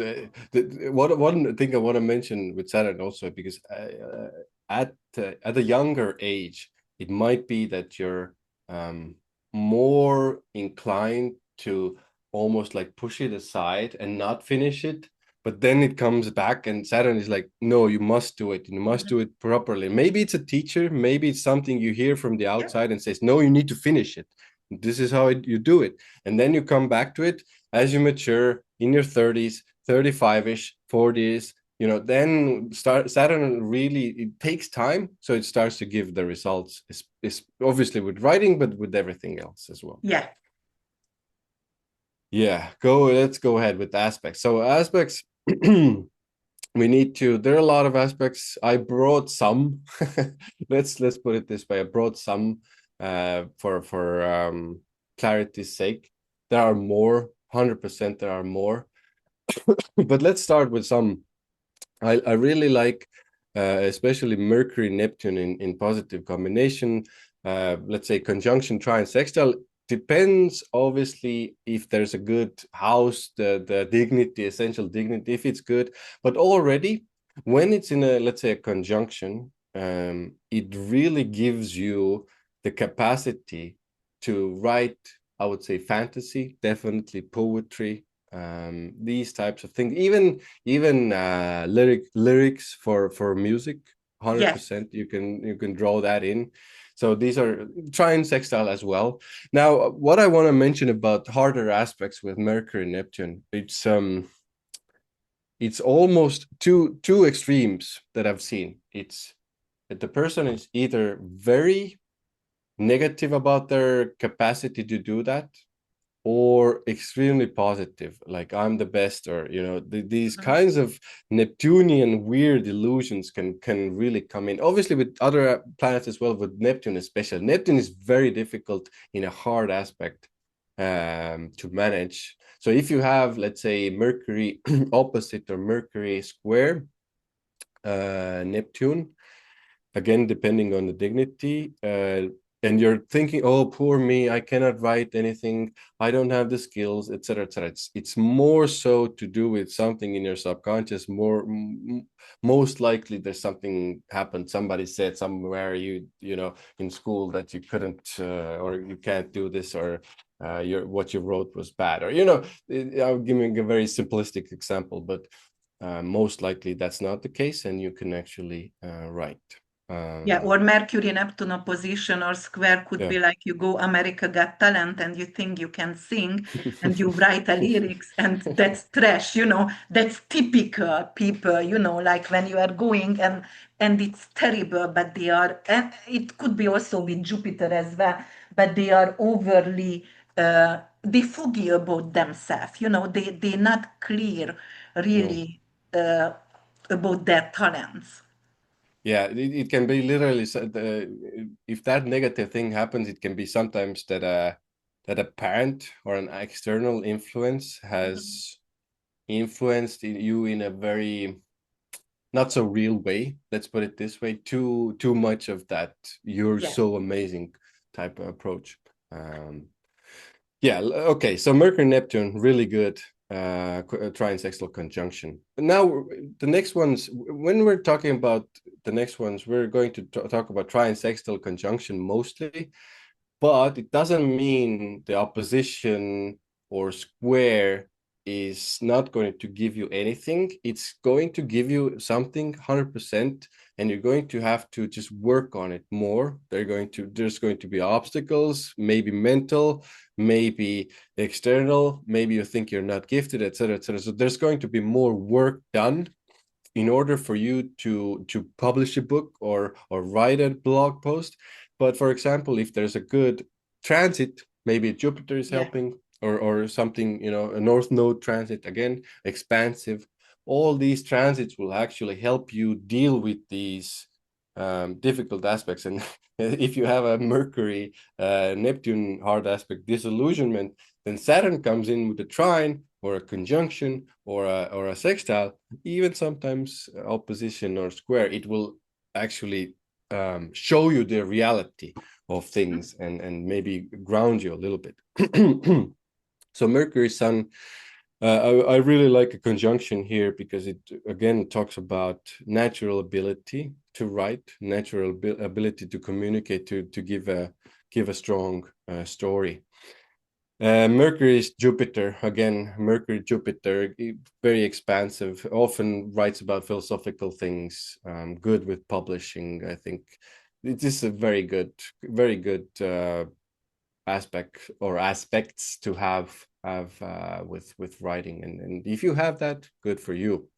one thing I want to mention with Saturn also, because at a younger age, it might be that you're more inclined to almost like push it aside and not finish it. But then it comes back, and Saturn is like, no, you must do it. You must do it properly. Maybe it's a teacher, maybe it's something you hear from the Yeah. outside and says, no, you need to finish it. This is how you do it. And then you come back to it as you mature in your 30s, 35-ish, 40s, then Saturn really, it takes time. So it starts to give the results, is obviously with writing, but with everything else as well. Yeah. Yeah, let's go ahead with aspects. So aspects, we need to, there are a lot of aspects. I brought some. let's put it this way. I brought some for clarity's sake. There are more, 100% there are more. But let's start with some. I really like especially Mercury Neptune in positive combination. Let's say conjunction trine sextile. Depends obviously if there's a good house, the dignity, essential dignity, if it's good. But already when it's in a, let's say, a conjunction, it really gives you the capacity to write, I would say, fantasy, definitely poetry, these types of things, even lyrics for music, Yes. 100%. You can draw that in. So these are trine sextile as well. Now, what I want to mention about harder aspects with Mercury Neptune, it's almost two extremes that I've seen. It's that the person is either very negative about their capacity to do that, or extremely positive, like I'm the best, or these Mhm. kinds of Neptunian weird illusions can really come in. Obviously, with other planets as well, with Neptune especially. Neptune is very difficult in a hard aspect to manage. So if you have, let's say, Mercury opposite or Mercury square Neptune, again, depending on the dignity, and you're thinking, oh, poor me, I cannot write anything, I don't have the skills, etc., etc. It's more so to do with something in your subconscious. Most likely there's something happened, somebody said somewhere, in school, that you couldn't or you can't do this, or what you wrote was bad, or I'm giving a very simplistic example, but most likely that's not the case, and you can actually write. Yeah, or Mercury Neptune opposition or square could Yeah. be like you go America Got Talent and you think you can sing and you write a lyrics and that's trash, that's typical people, like when you are going and it's terrible, but they are, and it could be also with Jupiter as well, but they are overly they foggy about themselves, they're not clear No. really about their talents. Yeah, it can be literally if that negative thing happens, it can be sometimes that a parent or an external influence Mhm. has influenced you in a very not so real way. Let's put it this way. Too much of that "you're Yeah. so amazing" type of approach. Yeah, okay. So Mercury Neptune, really good trine sextile conjunction. Now the next ones, when we're talking about the next ones, we're going to talk about trine sextile conjunction mostly, but it doesn't mean the opposition or square is not going to give you anything. It's going to give you something 100%, and you're going to have to just work on it more. There's going to be obstacles, maybe mental, maybe external, maybe you think you're not gifted, etc., etc. So there's going to be more work done in order for you to publish a book or write a blog post. But for example, if there's a good transit, maybe Jupiter is Yeah. helping, or something, a North Node transit, again, expansive. All these transits will actually help you deal with these difficult aspects. And if you have a Mercury Neptune hard aspect disillusionment, then Saturn comes in with a trine or a conjunction or a sextile, even sometimes opposition or square. It will actually show you the reality of things, and maybe ground you a little bit. So Mercury Sun, I really like a conjunction here because it again talks about natural ability to write, natural ability to communicate, to give a strong story. Mercury is Jupiter, again, Mercury, Jupiter, very expansive, often writes about philosophical things, good with publishing. I think it is a very good aspect or aspects to have with writing. And if you have that, good for you.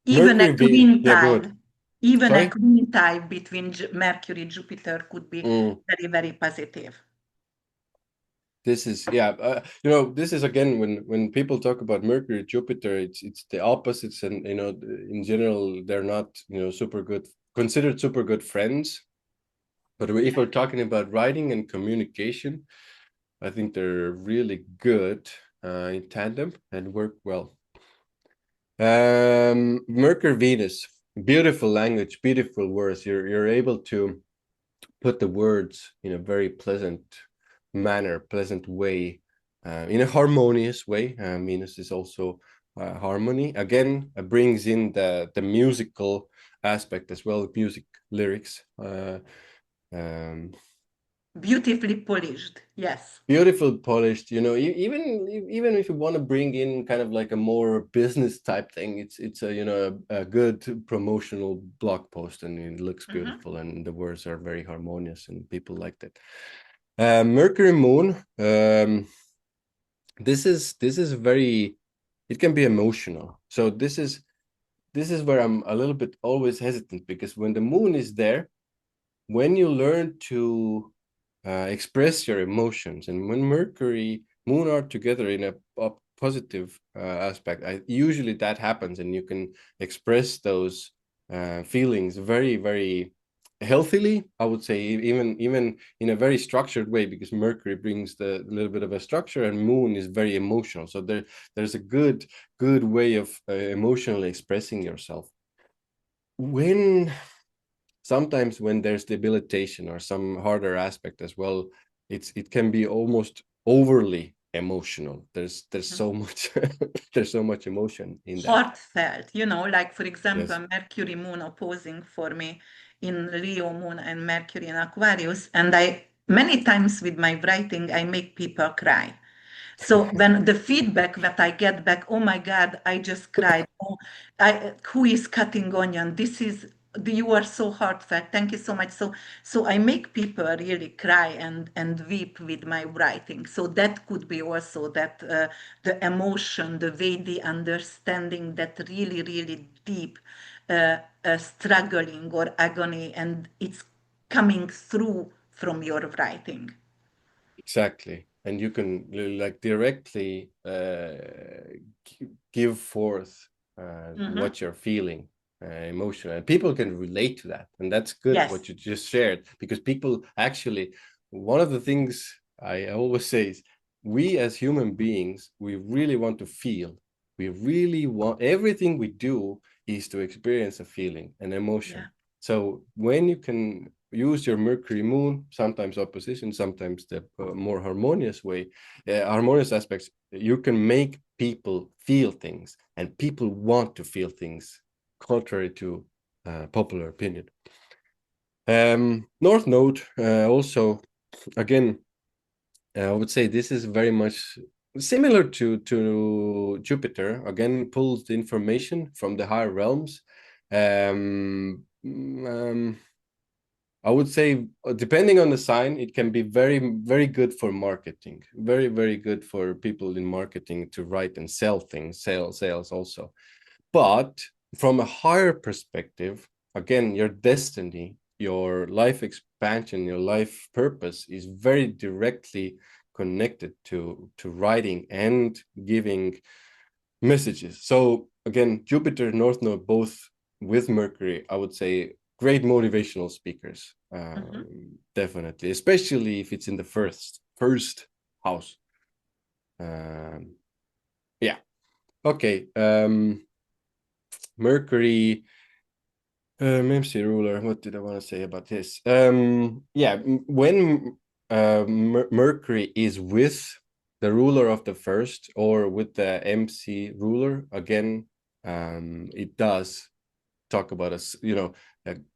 Even a twin Yeah, good. tide, even a Sorry? twin tide between Mercury Jupiter could be Mm. very, very positive. This is, yeah, this is again, when people talk about Mercury, Jupiter, it's the opposites, and in general they're not super good, considered super good friends. But if we're talking about writing and communication, I think they're really good in tandem and work well. Mercury, Venus, beautiful language, beautiful words. You're able to put the words in a very pleasant manner, pleasant way, in a harmonious way. Venus is also harmony. Again, brings in the musical aspect as well, music, lyrics. Beautifully polished, yes. Beautiful, polished. Even if you want to bring in kind of like a more business type thing, it's a good promotional blog post, and it looks beautiful, and the words are very harmonious, and people liked it. Mercury Moon. This is very. It can be emotional. So this is where I'm a little bit always hesitant, because when the moon is there, when you learn to express your emotions, and when Mercury, Moon are together in a positive aspect, usually that happens, and you can express those feelings very, very healthily, I would say, even in a very structured way, because Mercury brings the little bit of a structure, and Moon is very emotional. So there's a good way of emotionally expressing yourself. Sometimes when there's debilitation or some harder aspect as well, it can be almost overly emotional. There's so much there's so much emotion in that. Heartfelt, like for example, Yes. Mercury moon opposing for me in Leo moon and Mercury in Aquarius. And I, many times with my writing, I make people cry. So when the feedback that I get back, oh my God, I just cried. Oh, who is cutting onion? You are so heartfelt. Thank you so much. So I make people really cry and weep with my writing. So that could be also that the emotion, the way, the understanding, that really, really deep struggling or agony, and it's coming through from your writing. Exactly. And you can like directly give forth Mhm. what you're feeling emotionally. And people can relate to that. And that's good what Yes. you just shared, because people actually, one of the things I always say is, we as human beings, we really want to feel. We really want, everything we do is to experience a feeling, an emotion. Yeah. So when you can use your Mercury Moon, sometimes opposition, sometimes the more harmonious way, harmonious aspects, you can make people feel things, and people want to feel things, contrary to popular opinion. North Node also, again, I would say this is very much similar to Jupiter. Again, pulls the information from the higher realms. I would say, depending on the sign, it can be very, very good for marketing. Very, very good for people in marketing to write and sell things, sales also. But from a higher perspective, again, your destiny, your life expansion, your life purpose is very directly connected to writing and giving messages. So again, Jupiter, North Node, both with Mercury, I would say great motivational speakers. Definitely, especially if it's in the first house. Yeah. Okay. Mercury, MC ruler. What did I want to say about this? Yeah, when Mercury is with the ruler of the first, or with the MC ruler, again, it does talk about us,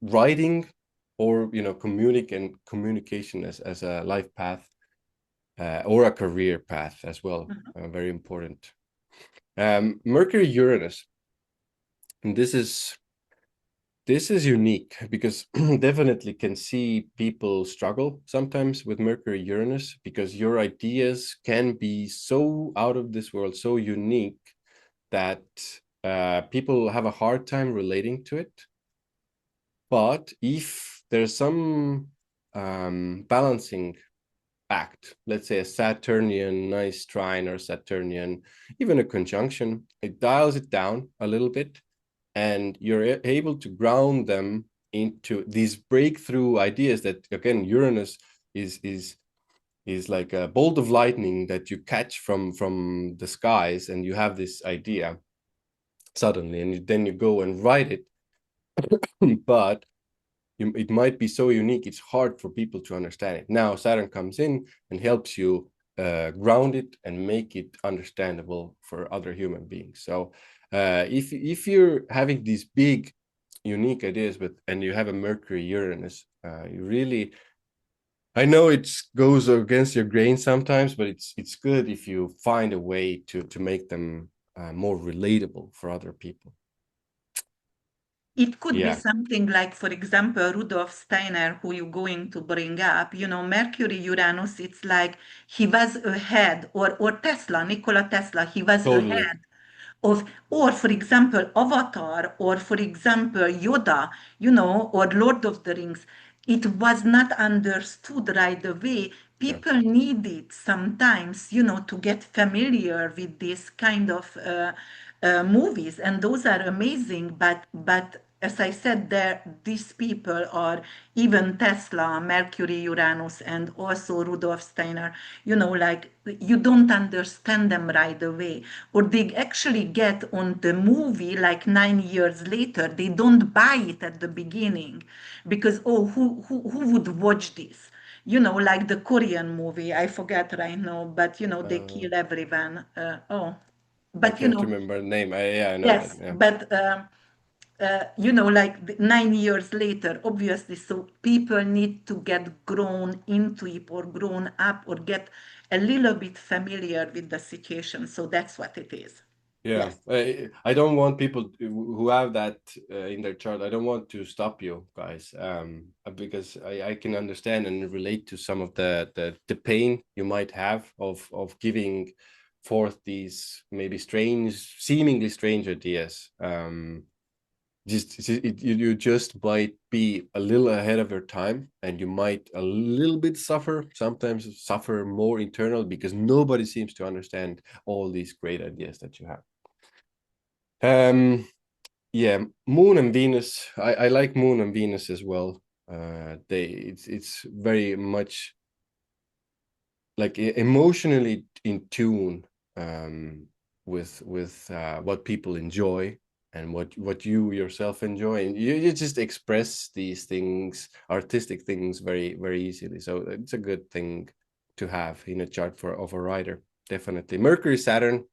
writing, or communication as a life path, or a career path as well. Very important. Mercury Uranus, and this is unique, because definitely can see people struggle sometimes with Mercury Uranus, because your ideas can be so out of this world, so unique, that people have a hard time relating to it. But if there's some balancing act, let's say a Saturnian nice trine or Saturnian, even a conjunction, it dials it down a little bit, and you're able to ground them into these breakthrough ideas that, again, Uranus is like a bolt of lightning that you catch from the skies, and you have this idea suddenly, and then you go and write it. But it might be so unique, it's hard for people to understand it. Now Saturn comes in and helps you ground it and make it understandable for other human beings. So if you're having these big unique ideas and you have a Mercury Uranus, you really, I know it goes against your grain sometimes, but it's good if you find a way to make them more relatable for other people. It could be something like, for example, Rudolf Steiner, who you're going to bring up. Mercury Uranus, it's like he was ahead, or Tesla, Nikola Tesla, he was Totally. ahead of, or for example, Avatar, or for example, Yoda, or Lord of the Rings. It was not understood right away. People needed sometimes, to get familiar with this kind of movies, and those are amazing. But as I said, these people are even Tesla, Mercury, Uranus, and also Rudolf Steiner. Like you don't understand them right away, or they actually get on the movie like 9 years later. They don't buy it at the beginning because who would watch this? Like the Korean movie, I forget right now, but they kill everyone. I But can't remember the name. I know that. yes, Yeah. but like 9 years later, obviously, so people need to get grown into it or grown up or get a little bit familiar with the situation. So that's what it is. Yeah, Yes. I don't want people who have that in their chart. I don't want to stop you guys, because I can understand and relate to some of the pain you might have of giving forth these maybe strange, seemingly strange ideas. You just might be a little ahead of your time, and you might a little bit sometimes suffer more internal, because nobody seems to understand all these great ideas that you have. Yeah, Moon and Venus. I like Moon and Venus as well. It's very much like emotionally in tune with what people enjoy and what you yourself enjoy, and you just express these things, artistic things, very very easily. So it's a good thing to have in a chart of a writer. Definitely. Mercury, Saturn.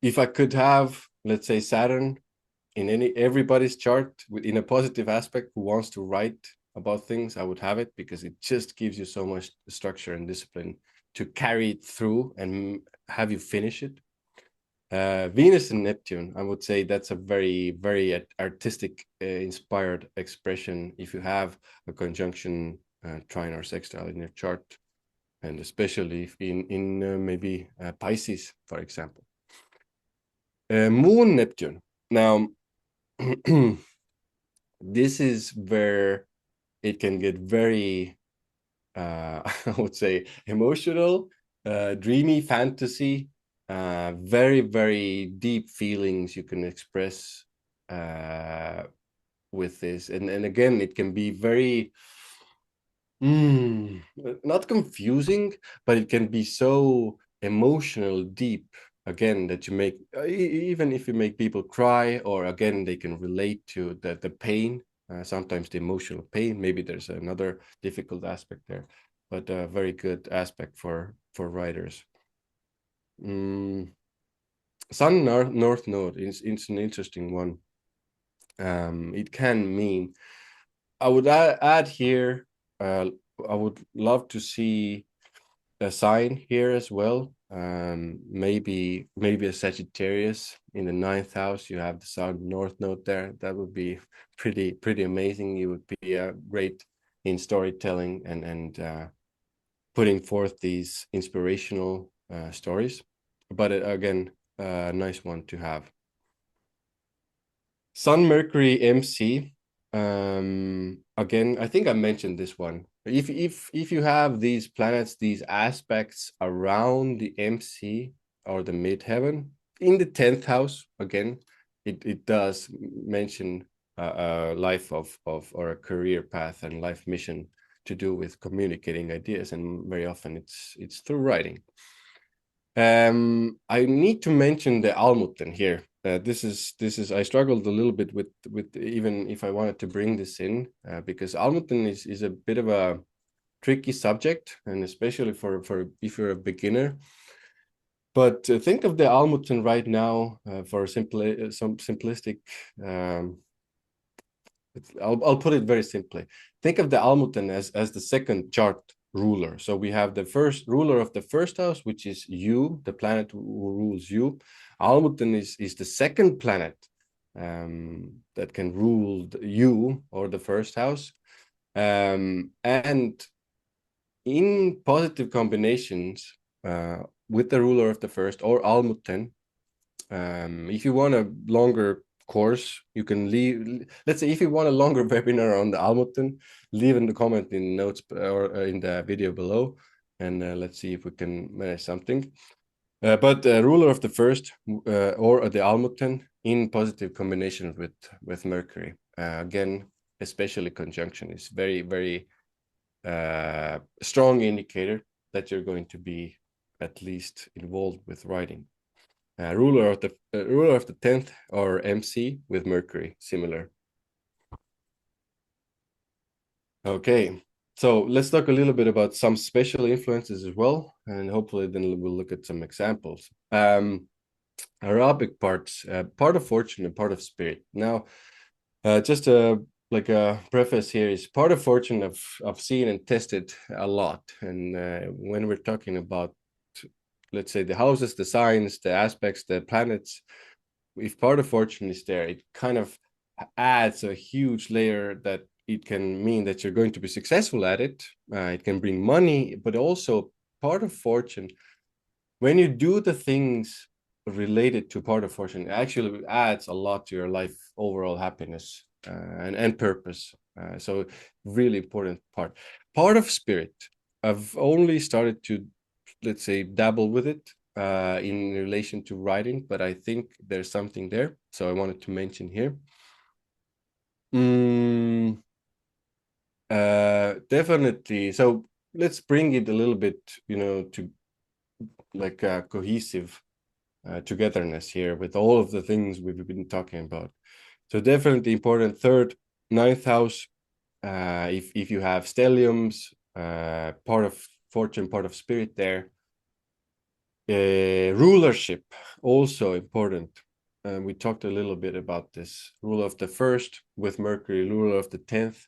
If I could have, let's say, Saturn in everybody's chart in a positive aspect who wants to write about things, I would have it, because it just gives you so much structure and discipline to carry it through and have you finish it. Venus and Neptune, I would say that's a very very artistic inspired expression if you have a conjunction trine or sextile in your chart, and especially in maybe Pisces, for example. Moon, Neptune. Now this is where it can get very I would say emotional, dreamy fantasy, very very deep feelings you can express with this, and again it can be very not confusing, but it can be so emotional, deep, again, that you make even if you make people cry, or again they can relate to the pain, sometimes the emotional pain. Maybe there's another difficult aspect there, but a very good aspect for writers. Sun North Node is an interesting one. It can mean, I would add here, I would love to see a sign here as well. Maybe a Sagittarius in the 9th house. You have the Sun North Node there. That would be pretty amazing. You would be great in storytelling and putting forth these inspirational stories. But again, a nice one to have. Sun Mercury MC. again, I think I mentioned this one. If you have these planets, these aspects around the MC or the midheaven in the 10th house, again, it does mention a life of or a career path and life mission to do with communicating ideas, and very often it's through writing. I need to mention the Almuten here. This is I struggled a little bit with even if I wanted to bring this in, because Almuten is a bit of a tricky subject, and especially for if you're a beginner. But think of the Almuten right now for some simplistic. I'll put it very simply. Think of the Almuten as the second chart ruler. So we have the first ruler of the first house, which is you, the planet who rules you. Almuten is the second planet that can rule you or the first house. And in positive combinations with the ruler of the first or Almuten, if you want a longer course, you can leave. Let's say if you want a longer webinar on the Almuten, leave in the comment in notes or in the video below, and let's see if we can manage something. But the ruler of the first or the Almuten in positive combination with Mercury, again, especially conjunction, is very, very strong indicator that you're going to be at least involved with writing. Ruler of the 10th or MC with Mercury, similar. Okay, so let's talk a little bit about some special influences as well, and hopefully then we'll look at some examples. Arabic parts, part of fortune and part of spirit. Now, just like a preface here is part of fortune I've seen and tested a lot, and when we're talking about, let's say, the houses, the signs, the aspects, the planets, if part of fortune is there, it kind of adds a huge layer that it can mean that you're going to be successful at it. It can bring money, but also part of fortune, when you do the things related to part of fortune, it actually adds a lot to your life overall happiness and purpose. So really important part. Part of spirit, I've only started to, let's say, dabble with it in relation to writing, but I think there's something there, so I wanted to mention here. Definitely. So let's bring it a little bit, to like a cohesive togetherness here with all of the things we've been talking about. So definitely important. Third, ninth house. If you have stelliums, part of fortune, part of spirit there. Rulership, also important. We talked a little bit about this. Ruler of the first with Mercury, ruler of the 10th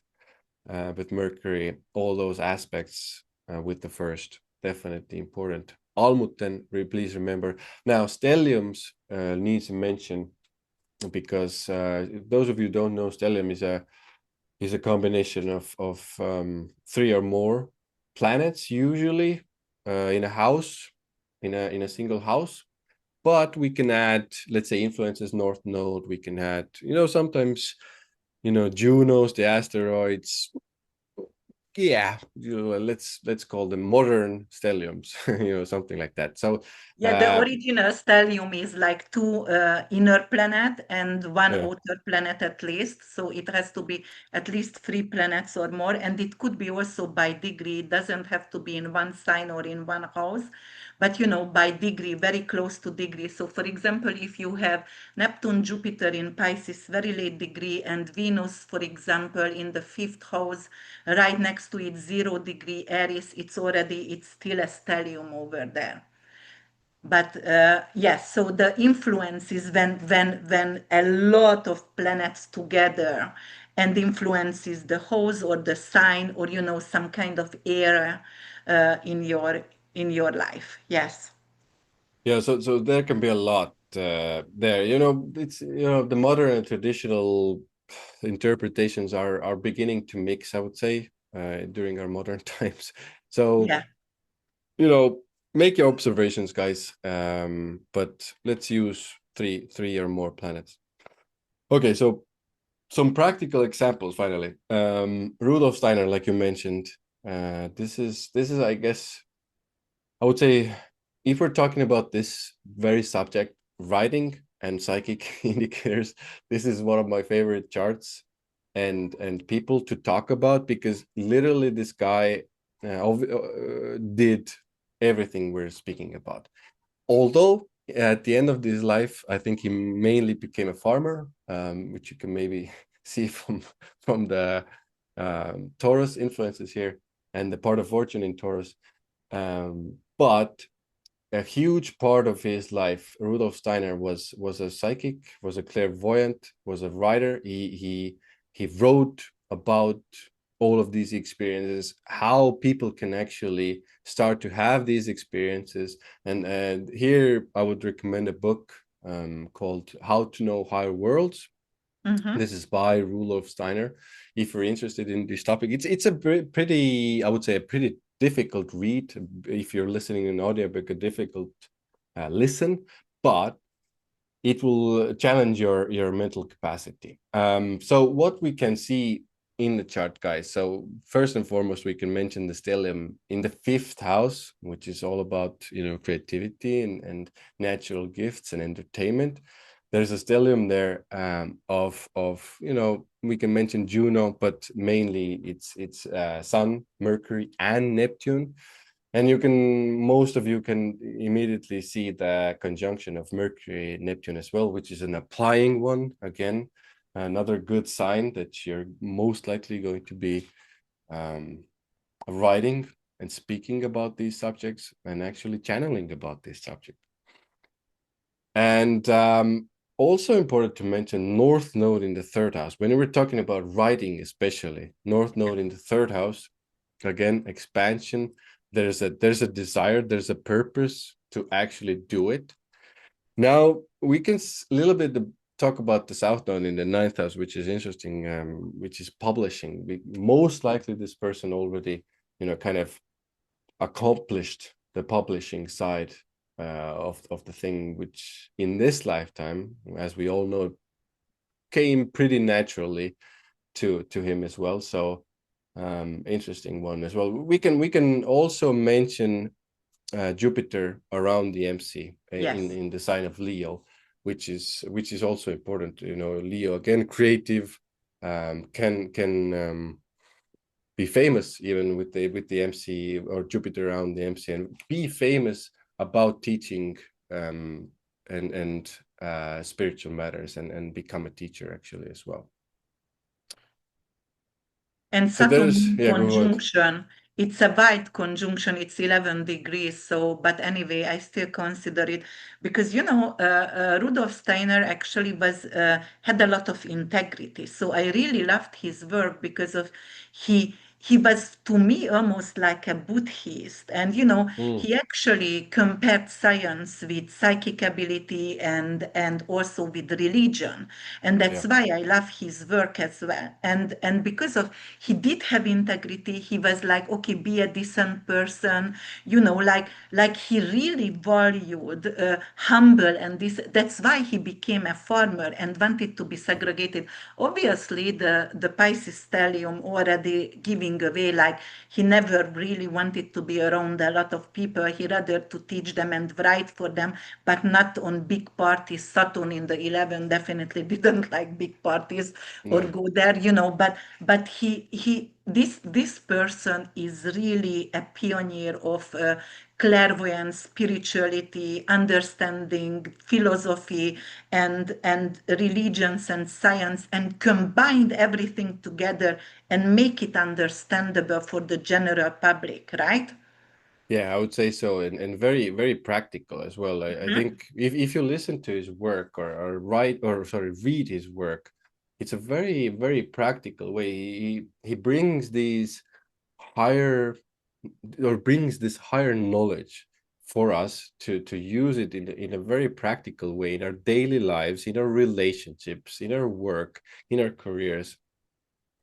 with Mercury, all those aspects with the first, definitely important. Almuten, please remember. Now, stelliums needs to mention, because those of you who don't know, stellium is a combination of 3 or more planets, usually in a house, in a single house. But we can add, let's say, influences, North Node. We can add, sometimes, Junos, the asteroids. Yeah, let's call them modern stelliums, something like that. So yeah, the original stellium is like 2 inner planet and 1 yeah. outer planet at least. So it has to be at least 3 planets or more. And it could be also by degree. It doesn't have to be in one sign or in one house, but by degree, very close to degree. So for example, if you have Neptune, Jupiter in Pisces, very late degree, and Venus, for example, in the 5th house, right next to it, 0 degree Aries, it's still a stellium over there. But yes, so the influence is when a lot of planets together and influences the house or the sign or some kind of area in your life. Yes. Yeah, so there can be a lot there. It's the modern and traditional interpretations are beginning to mix, I would say, during our modern times. So Yeah. make your observations, guys. But let's use three or more planets. Okay, so some practical examples finally. Rudolf Steiner, like you mentioned, this is I guess I would say, if we're talking about this very subject, writing and psychic indicators, this is one of my favorite charts and people to talk about, because literally this guy did everything we're speaking about. Although at the end of his life, I think he mainly became a farmer, which you can maybe see from the Taurus influences here and the part of fortune in Taurus. But a huge part of his life, Rudolf Steiner was a psychic, was a clairvoyant, was a writer. He wrote about all of these experiences, how people can actually start to have these experiences. And here I would recommend a book called How to Know Higher Worlds. Mm-hmm. This is by Rudolf Steiner. If you're interested in this topic, it's a pretty, I would say, a pretty difficult read. If you're listening in audiobook, a difficult listen, but it will challenge your mental capacity. So what we can see in the chart, guys. So first and foremost, we can mention the stellium in the 5th house, which is all about, you know, creativity and natural gifts and entertainment. There's a stellium there of you know, we can mention Juno, but mainly it's Sun, Mercury, and Neptune. And you can, most of you can immediately see the conjunction of Mercury, Neptune as well, which is an applying one. Again, another good sign that you're most likely going to be writing and speaking about these subjects and actually channeling about this subject. And also important to mention North Node in the 3rd house. When we're talking about writing, especially North Node in the 3rd house, again, expansion. There's a desire, there's a purpose to actually do it. Now we can a little bit talk about the South Node in the 9th house, which is interesting, which is publishing. Most likely this person already, you know, kind of accomplished the publishing side of the thing, which in this lifetime, as we all know, came pretty naturally to him as well. So interesting one as well. We can also mention Jupiter around the MC Yes. in the sign of Leo, which is also important. You know, Leo again, creative, can be famous even with the MC, or Jupiter around the MC, and be famous about teaching and spiritual matters, and become a teacher actually as well. And So there's, Saturn yeah, go ahead. conjunction, it's a wide conjunction, it's 11 degrees. So, but anyway, I still consider it because, you know, Rudolf Steiner actually had a lot of integrity. So I really loved his work because of he was to me almost like a Buddhist. And, you know, he actually compared science with psychic ability and also with religion. And that's Yeah. why I love his work as well. And because of he did have integrity, he was like, okay, be a decent person, you know, like he really valued humble and this. That's why he became a farmer and wanted to be segregated. Obviously, the Pisces stellium already giving away, like he never really wanted to be around a lot of people. He rather to teach them and write for them, but not on big parties. Saturn in the 11 definitely didn't like big parties or No. go there, you know. But he this person is really a pioneer of clairvoyance, spirituality, understanding, philosophy, and religions and science, and combined everything together and make it understandable for the general public, right? Yeah, I would say so, and very, very practical as well. I Mhm. think if you listen to his work, or write, or sorry, read his work, it's a very, very practical way. He brings these higher, or brings this higher knowledge for us to use it in a very practical way in our daily lives, in our relationships, in our work, in our careers.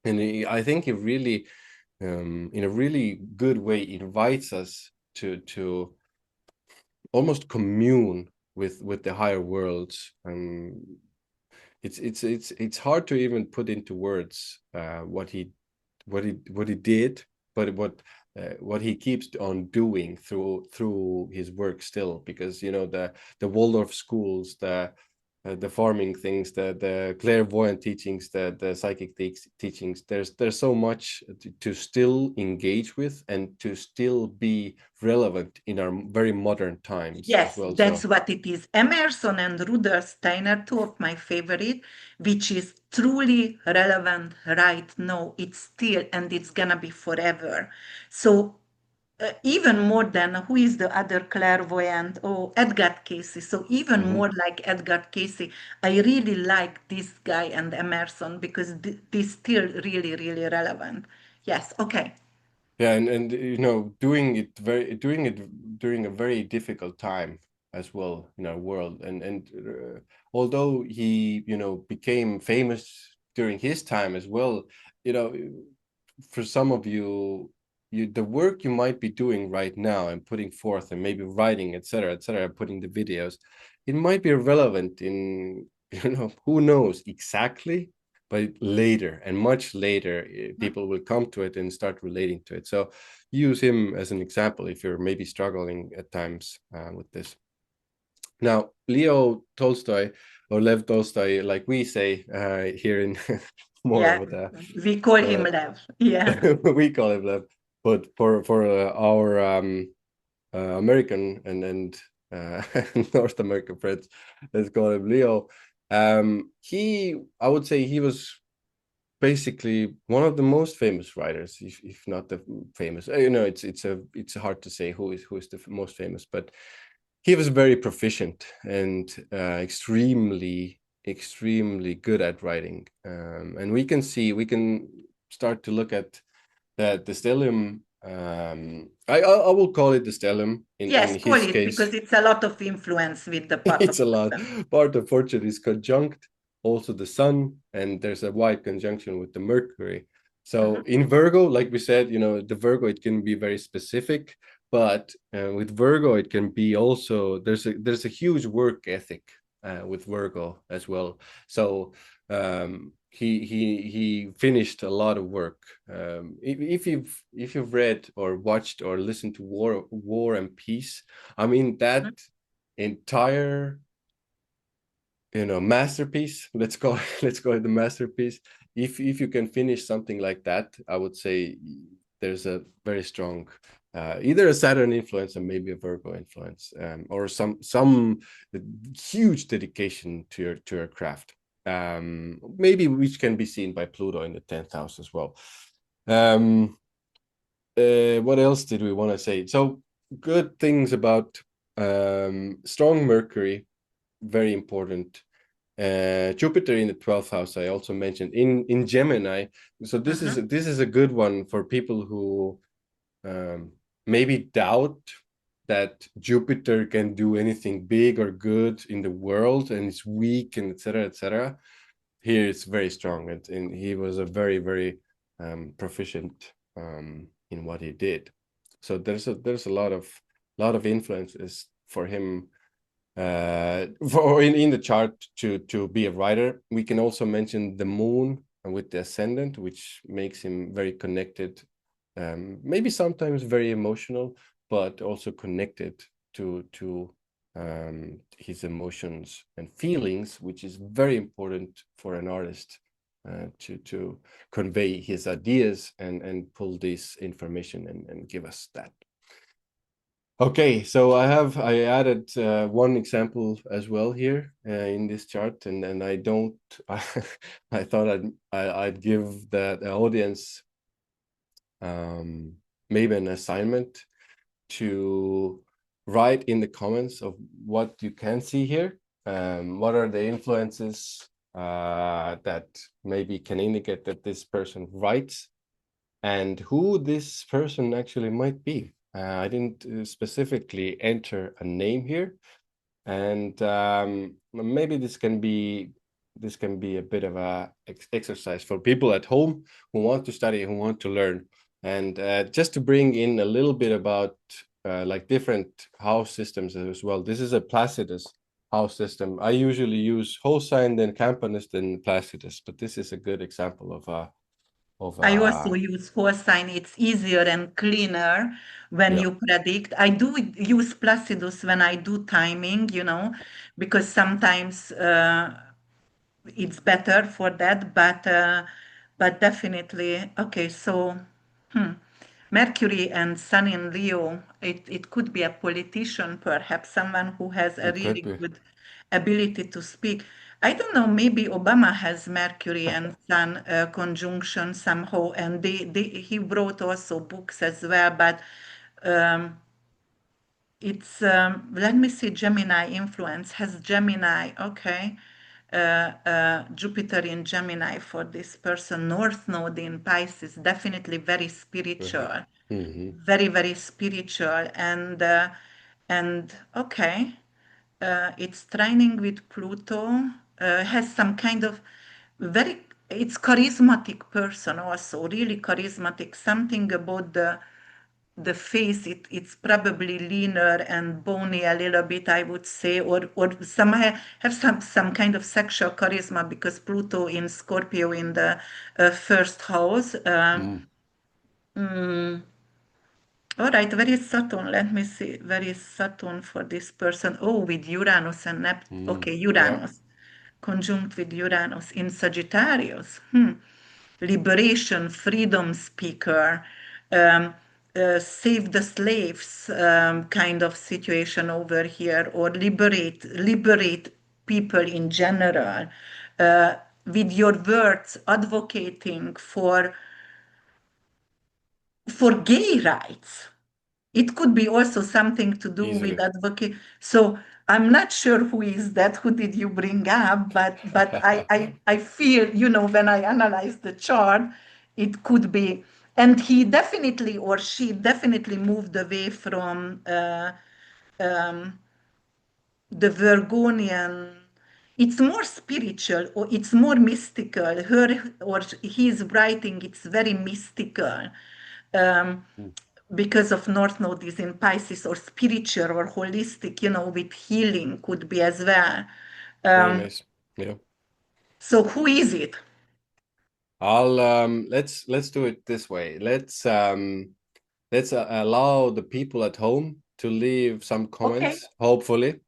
And I think he really, in a really good way, invites us to almost commune with the higher worlds. it's hard to even put into words what he did, but what he keeps on doing through his work still, because the Waldorf schools, the farming things, the clairvoyant teachings, the psychic teachings, there's so much to still engage with and to still be relevant in our very modern times as Yes, well. that's So what it is. Emerson and Rudolf Steiner, two of my favorite, which is truly relevant right now. It's still, and it's gonna be forever. So even more than who is the other clairvoyant? Oh, Edgar Casey. So even more like Edgar Casey. I really like this guy and Emerson because this still really, really relevant. Yes. Okay. yeah, and doing it during a very difficult time as well in our world, and although he became famous during his time as well, you know for some of you, the work you might be doing right now and putting forth and maybe writing, etc., putting the videos, it might be relevant in who knows exactly, but later and much later, people will come to it and start relating to it. So use him as an example if you're maybe struggling at times with this. Now, Leo Tolstoy, or Lev Tolstoy, like we say here in more Yeah. of We call him the Lev. Yeah. we call him Lev, but for our American and North American friends, let's call him Leo. I would say he was basically one of the most famous writers, if not the famous. It's hard to say who is the most famous, but he was very proficient and extremely good at writing. And we can start to look at the stellium. I will call it the stellium in Yes, call his it case. because it's a lot of influence with the part It's of a lot. person. Part of fortune is conjunct also the sun, and there's a wide conjunction with the Mercury. So Mhm. in Virgo, like we said, the Virgo, it can be very specific, but with Virgo, it can be also there's a huge work ethic with Virgo as well. So he finished a lot of work. If you've read or watched or listened to War and Peace, I mean that entire masterpiece, let's call it the masterpiece. If you can finish something like that, I would say there's a very strong either a Saturn influence and maybe a Virgo influence, or some huge dedication to your craft, maybe which can be seen by Pluto in the 10th house as well. What else did we want to say? So good things about strong Mercury, very important. Jupiter in the 12th house, I also mentioned in Gemini. So Mhm. this is a good one for people who maybe doubt that Jupiter can do anything big or good in the world and it's weak and etc. etc. Here it's very strong, and he was a very proficient in what he did. So there's a lot of influences for him for in the chart to be a writer. We can also mention the moon with the ascendant, which makes him very connected, maybe sometimes very emotional, but also connected to his emotions and feelings, which is very important for an artist to convey his ideas and pull this information and give us that. Okay, so I added one example as well here in this chart, and then I don't. I thought I'd give the audience maybe an assignment to write in the comments of what you can see here. What are the influences that maybe can indicate that this person writes, and who this person actually might be. I didn't specifically enter a name here, and maybe this can be a bit of a exercise for people at home who want to study, who want to learn, and just to bring in a little bit about like different house systems as well. This is a Placidus house system. I usually use whole sign, then Campanist, then Placidus, but this is a good example of I also use cosine. It's easier and cleaner when yeah, you predict. I do use Placidus when I do timing, because sometimes it's better for that, but definitely. Okay, so Mercury and Sun in Leo, it could be a politician, perhaps someone who has a it could really be. good ability to speak. I don't know, maybe Obama has Mercury and Sun conjunction somehow, and he wrote also books as well, but um, it's, let me see, Gemini influence. Has Gemini, okay. Jupiter in Gemini for this person, North Node in Pisces, definitely very Right. spiritual, Mm-hmm. very, very spiritual. And okay, it's trining with Pluto, has some kind of it's charismatic person also, really charismatic, something about the face, it's probably leaner and bony a little bit, I would say, or some have some kind of sexual charisma because Pluto in Scorpio in the first house. Mm. Mm, all right, where is Saturn? Let me see. Where is Saturn for this person? Oh, with Uranus and Neptune. Mm. Okay, Yeah. Uranus conjunct with Uranus in Sagittarius. Liberation, freedom speaker, um, save the slaves kind of situation over here, or liberate people in general. With your words, advocating for gay rights. It could be also something to do with Easily. advocate. So I'm not sure who is that, who did you bring up, but I feel, when I analyze the chart, it could be. And he definitely, or she definitely moved away from um, the Virgonian. It's more spiritual or it's more mystical. Her or his writing, it's very mystical. Um, Mm. because of North Node is in Pisces, or spiritual or holistic, with healing could be as well. Very Um, nice. Yeah. so who is it? I'll let's do it this way. Let's allow the people at home to leave some Okay, comments, hopefully,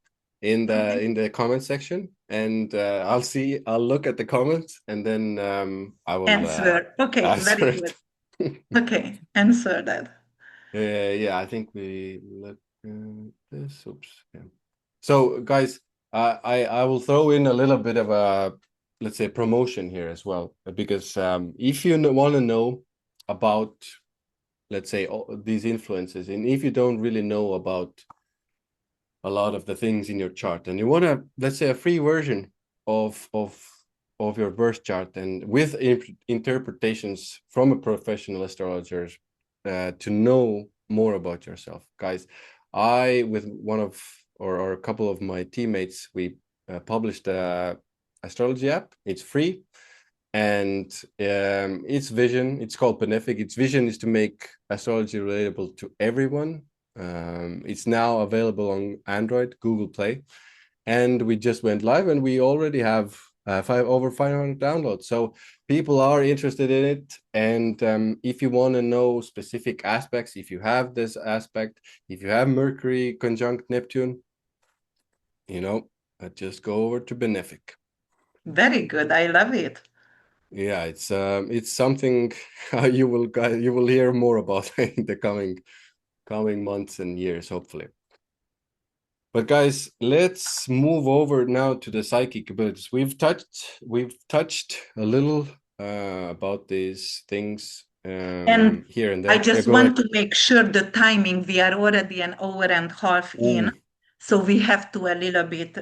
in the okay. in the comment section, and I'll look at the comments, and then I will Answer. Okay, very answer good. it. Okay, answer that. Yeah, I think we look this. Oops. Yeah. So, guys, I will throw in a little bit of a, let's say, promotion here as well, because if you want to know about, let's say, all these influences, and if you don't really know about a lot of the things in your chart, and you want to, let's say, a free version of your birth chart, and with interpretations from a professional astrologer, to know more about yourself, guys, I, with one of, or a couple of my teammates, we published a astrology app. It's free, and it's called Benefic. Its vision is to make astrology relatable to everyone. It's now available on Android, Google Play, and we just went live, and we already have over 500 downloads. So people are interested in it, and if you want to know specific aspects, if you have this aspect, if you have Mercury conjunct Neptune, just go over to Benefic. Very good. I love it. Yeah, it's something you will hear more about in the coming months and years, hopefully. But guys, let's move over now to the psychic abilities. We've touched a little about these things And here and I there. Yeah, just go want ahead. to make sure the timing, we are already an hour and a half in, Ooh, so we have to a little bit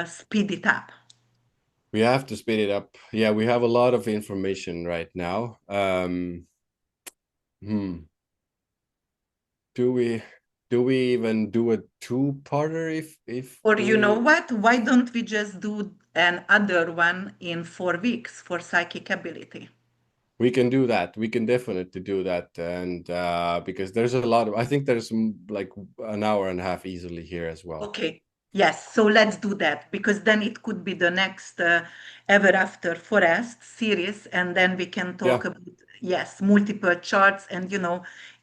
speed it up. we have to speed it up. Yeah, we have a lot of information right now. Hmm. Do we even do a two-parter if Or you know we what? Why don't we just do another one in 4 weeks for psychic ability? we can do that. We can definitely do that. And because there's a lot of, I think there's like an hour and a half easily here as well. Okay. Yes, so let's do that because then it could be the next Ever After Forest series, and then we can talk Yeah, about, yes, multiple charts and,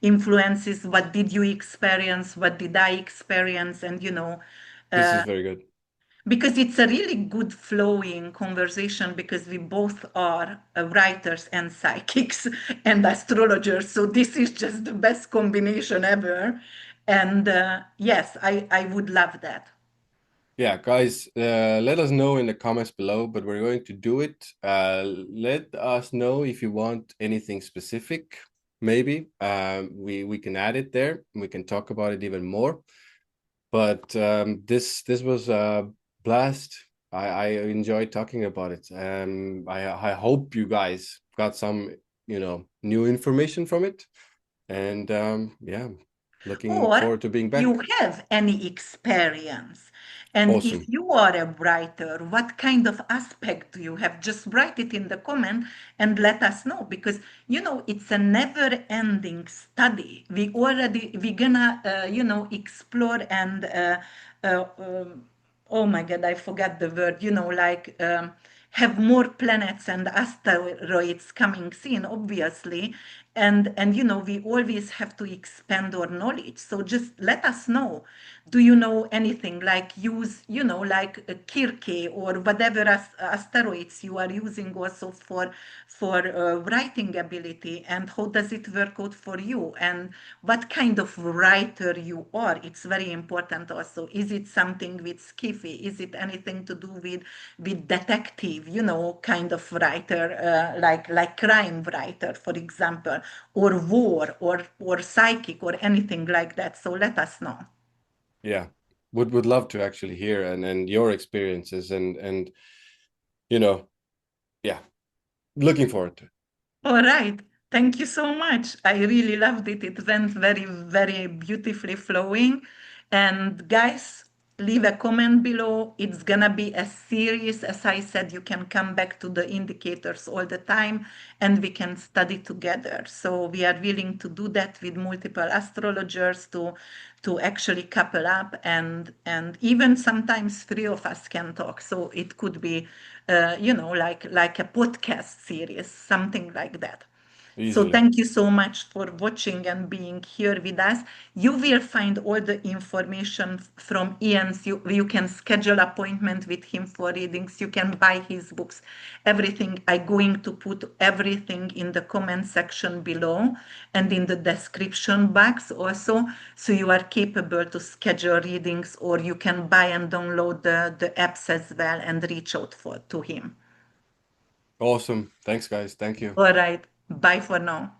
influences. What did you experience? What did I experience? And, this is uh, very good. because it's a really good flowing conversation because we both are writers and psychics and astrologers. So this is just the best combination ever. And yes, I would love that. Yeah, guys, let us know in the comments below, but we're going to do it. Let us know if you want anything specific. Maybe we can add it there. We can talk about it even more. But this was a blast. I enjoyed talking about it. I hope you guys got some new information from it. And yeah, looking Or forward to being back. you have any experience. And if Awesome. you are a writer, what kind of aspect do you have? Just write it in the comment and let us know because it's a never-ending study. We're gonna explore and uh, um, oh my God, I forgot the word, like have more planets and asteroids coming in, obviously. And we always have to expand our knowledge. So just let us know. Do you know anything like use, like Kirke or whatever asteroids you are using also for writing ability, and how does it work out for you? And what kind of writer you are? It's very important also. Is it something with skiffy? Is it anything to do with detective, kind of writer, like crime writer, for example, or war, or psychic, or anything like that? So let us know. Yeah, would love to actually hear and your experiences and you know yeah, looking forward to it. All right. Thank you so much. I really loved it. It went very, very beautifully flowing. And guys, leave a comment below. It's gonna be a series. As I said, you can come back to the indicators all the time and we can study together. So we are willing to do that with multiple astrologers to actually couple up, and even sometimes three of us can talk. So it could be like a podcast series, something like that. So Easily. thank you so much for watching and being here with us. You will find all the information from Ian's. You can schedule appointment with him for readings. You can buy his books, everything. I'm going to put everything in the comment section below and in the description box also. So you are capable to schedule readings, or you can buy and download the apps as well and reach out to him. Awesome. Thanks, guys. Thank you. All right. Bye for now.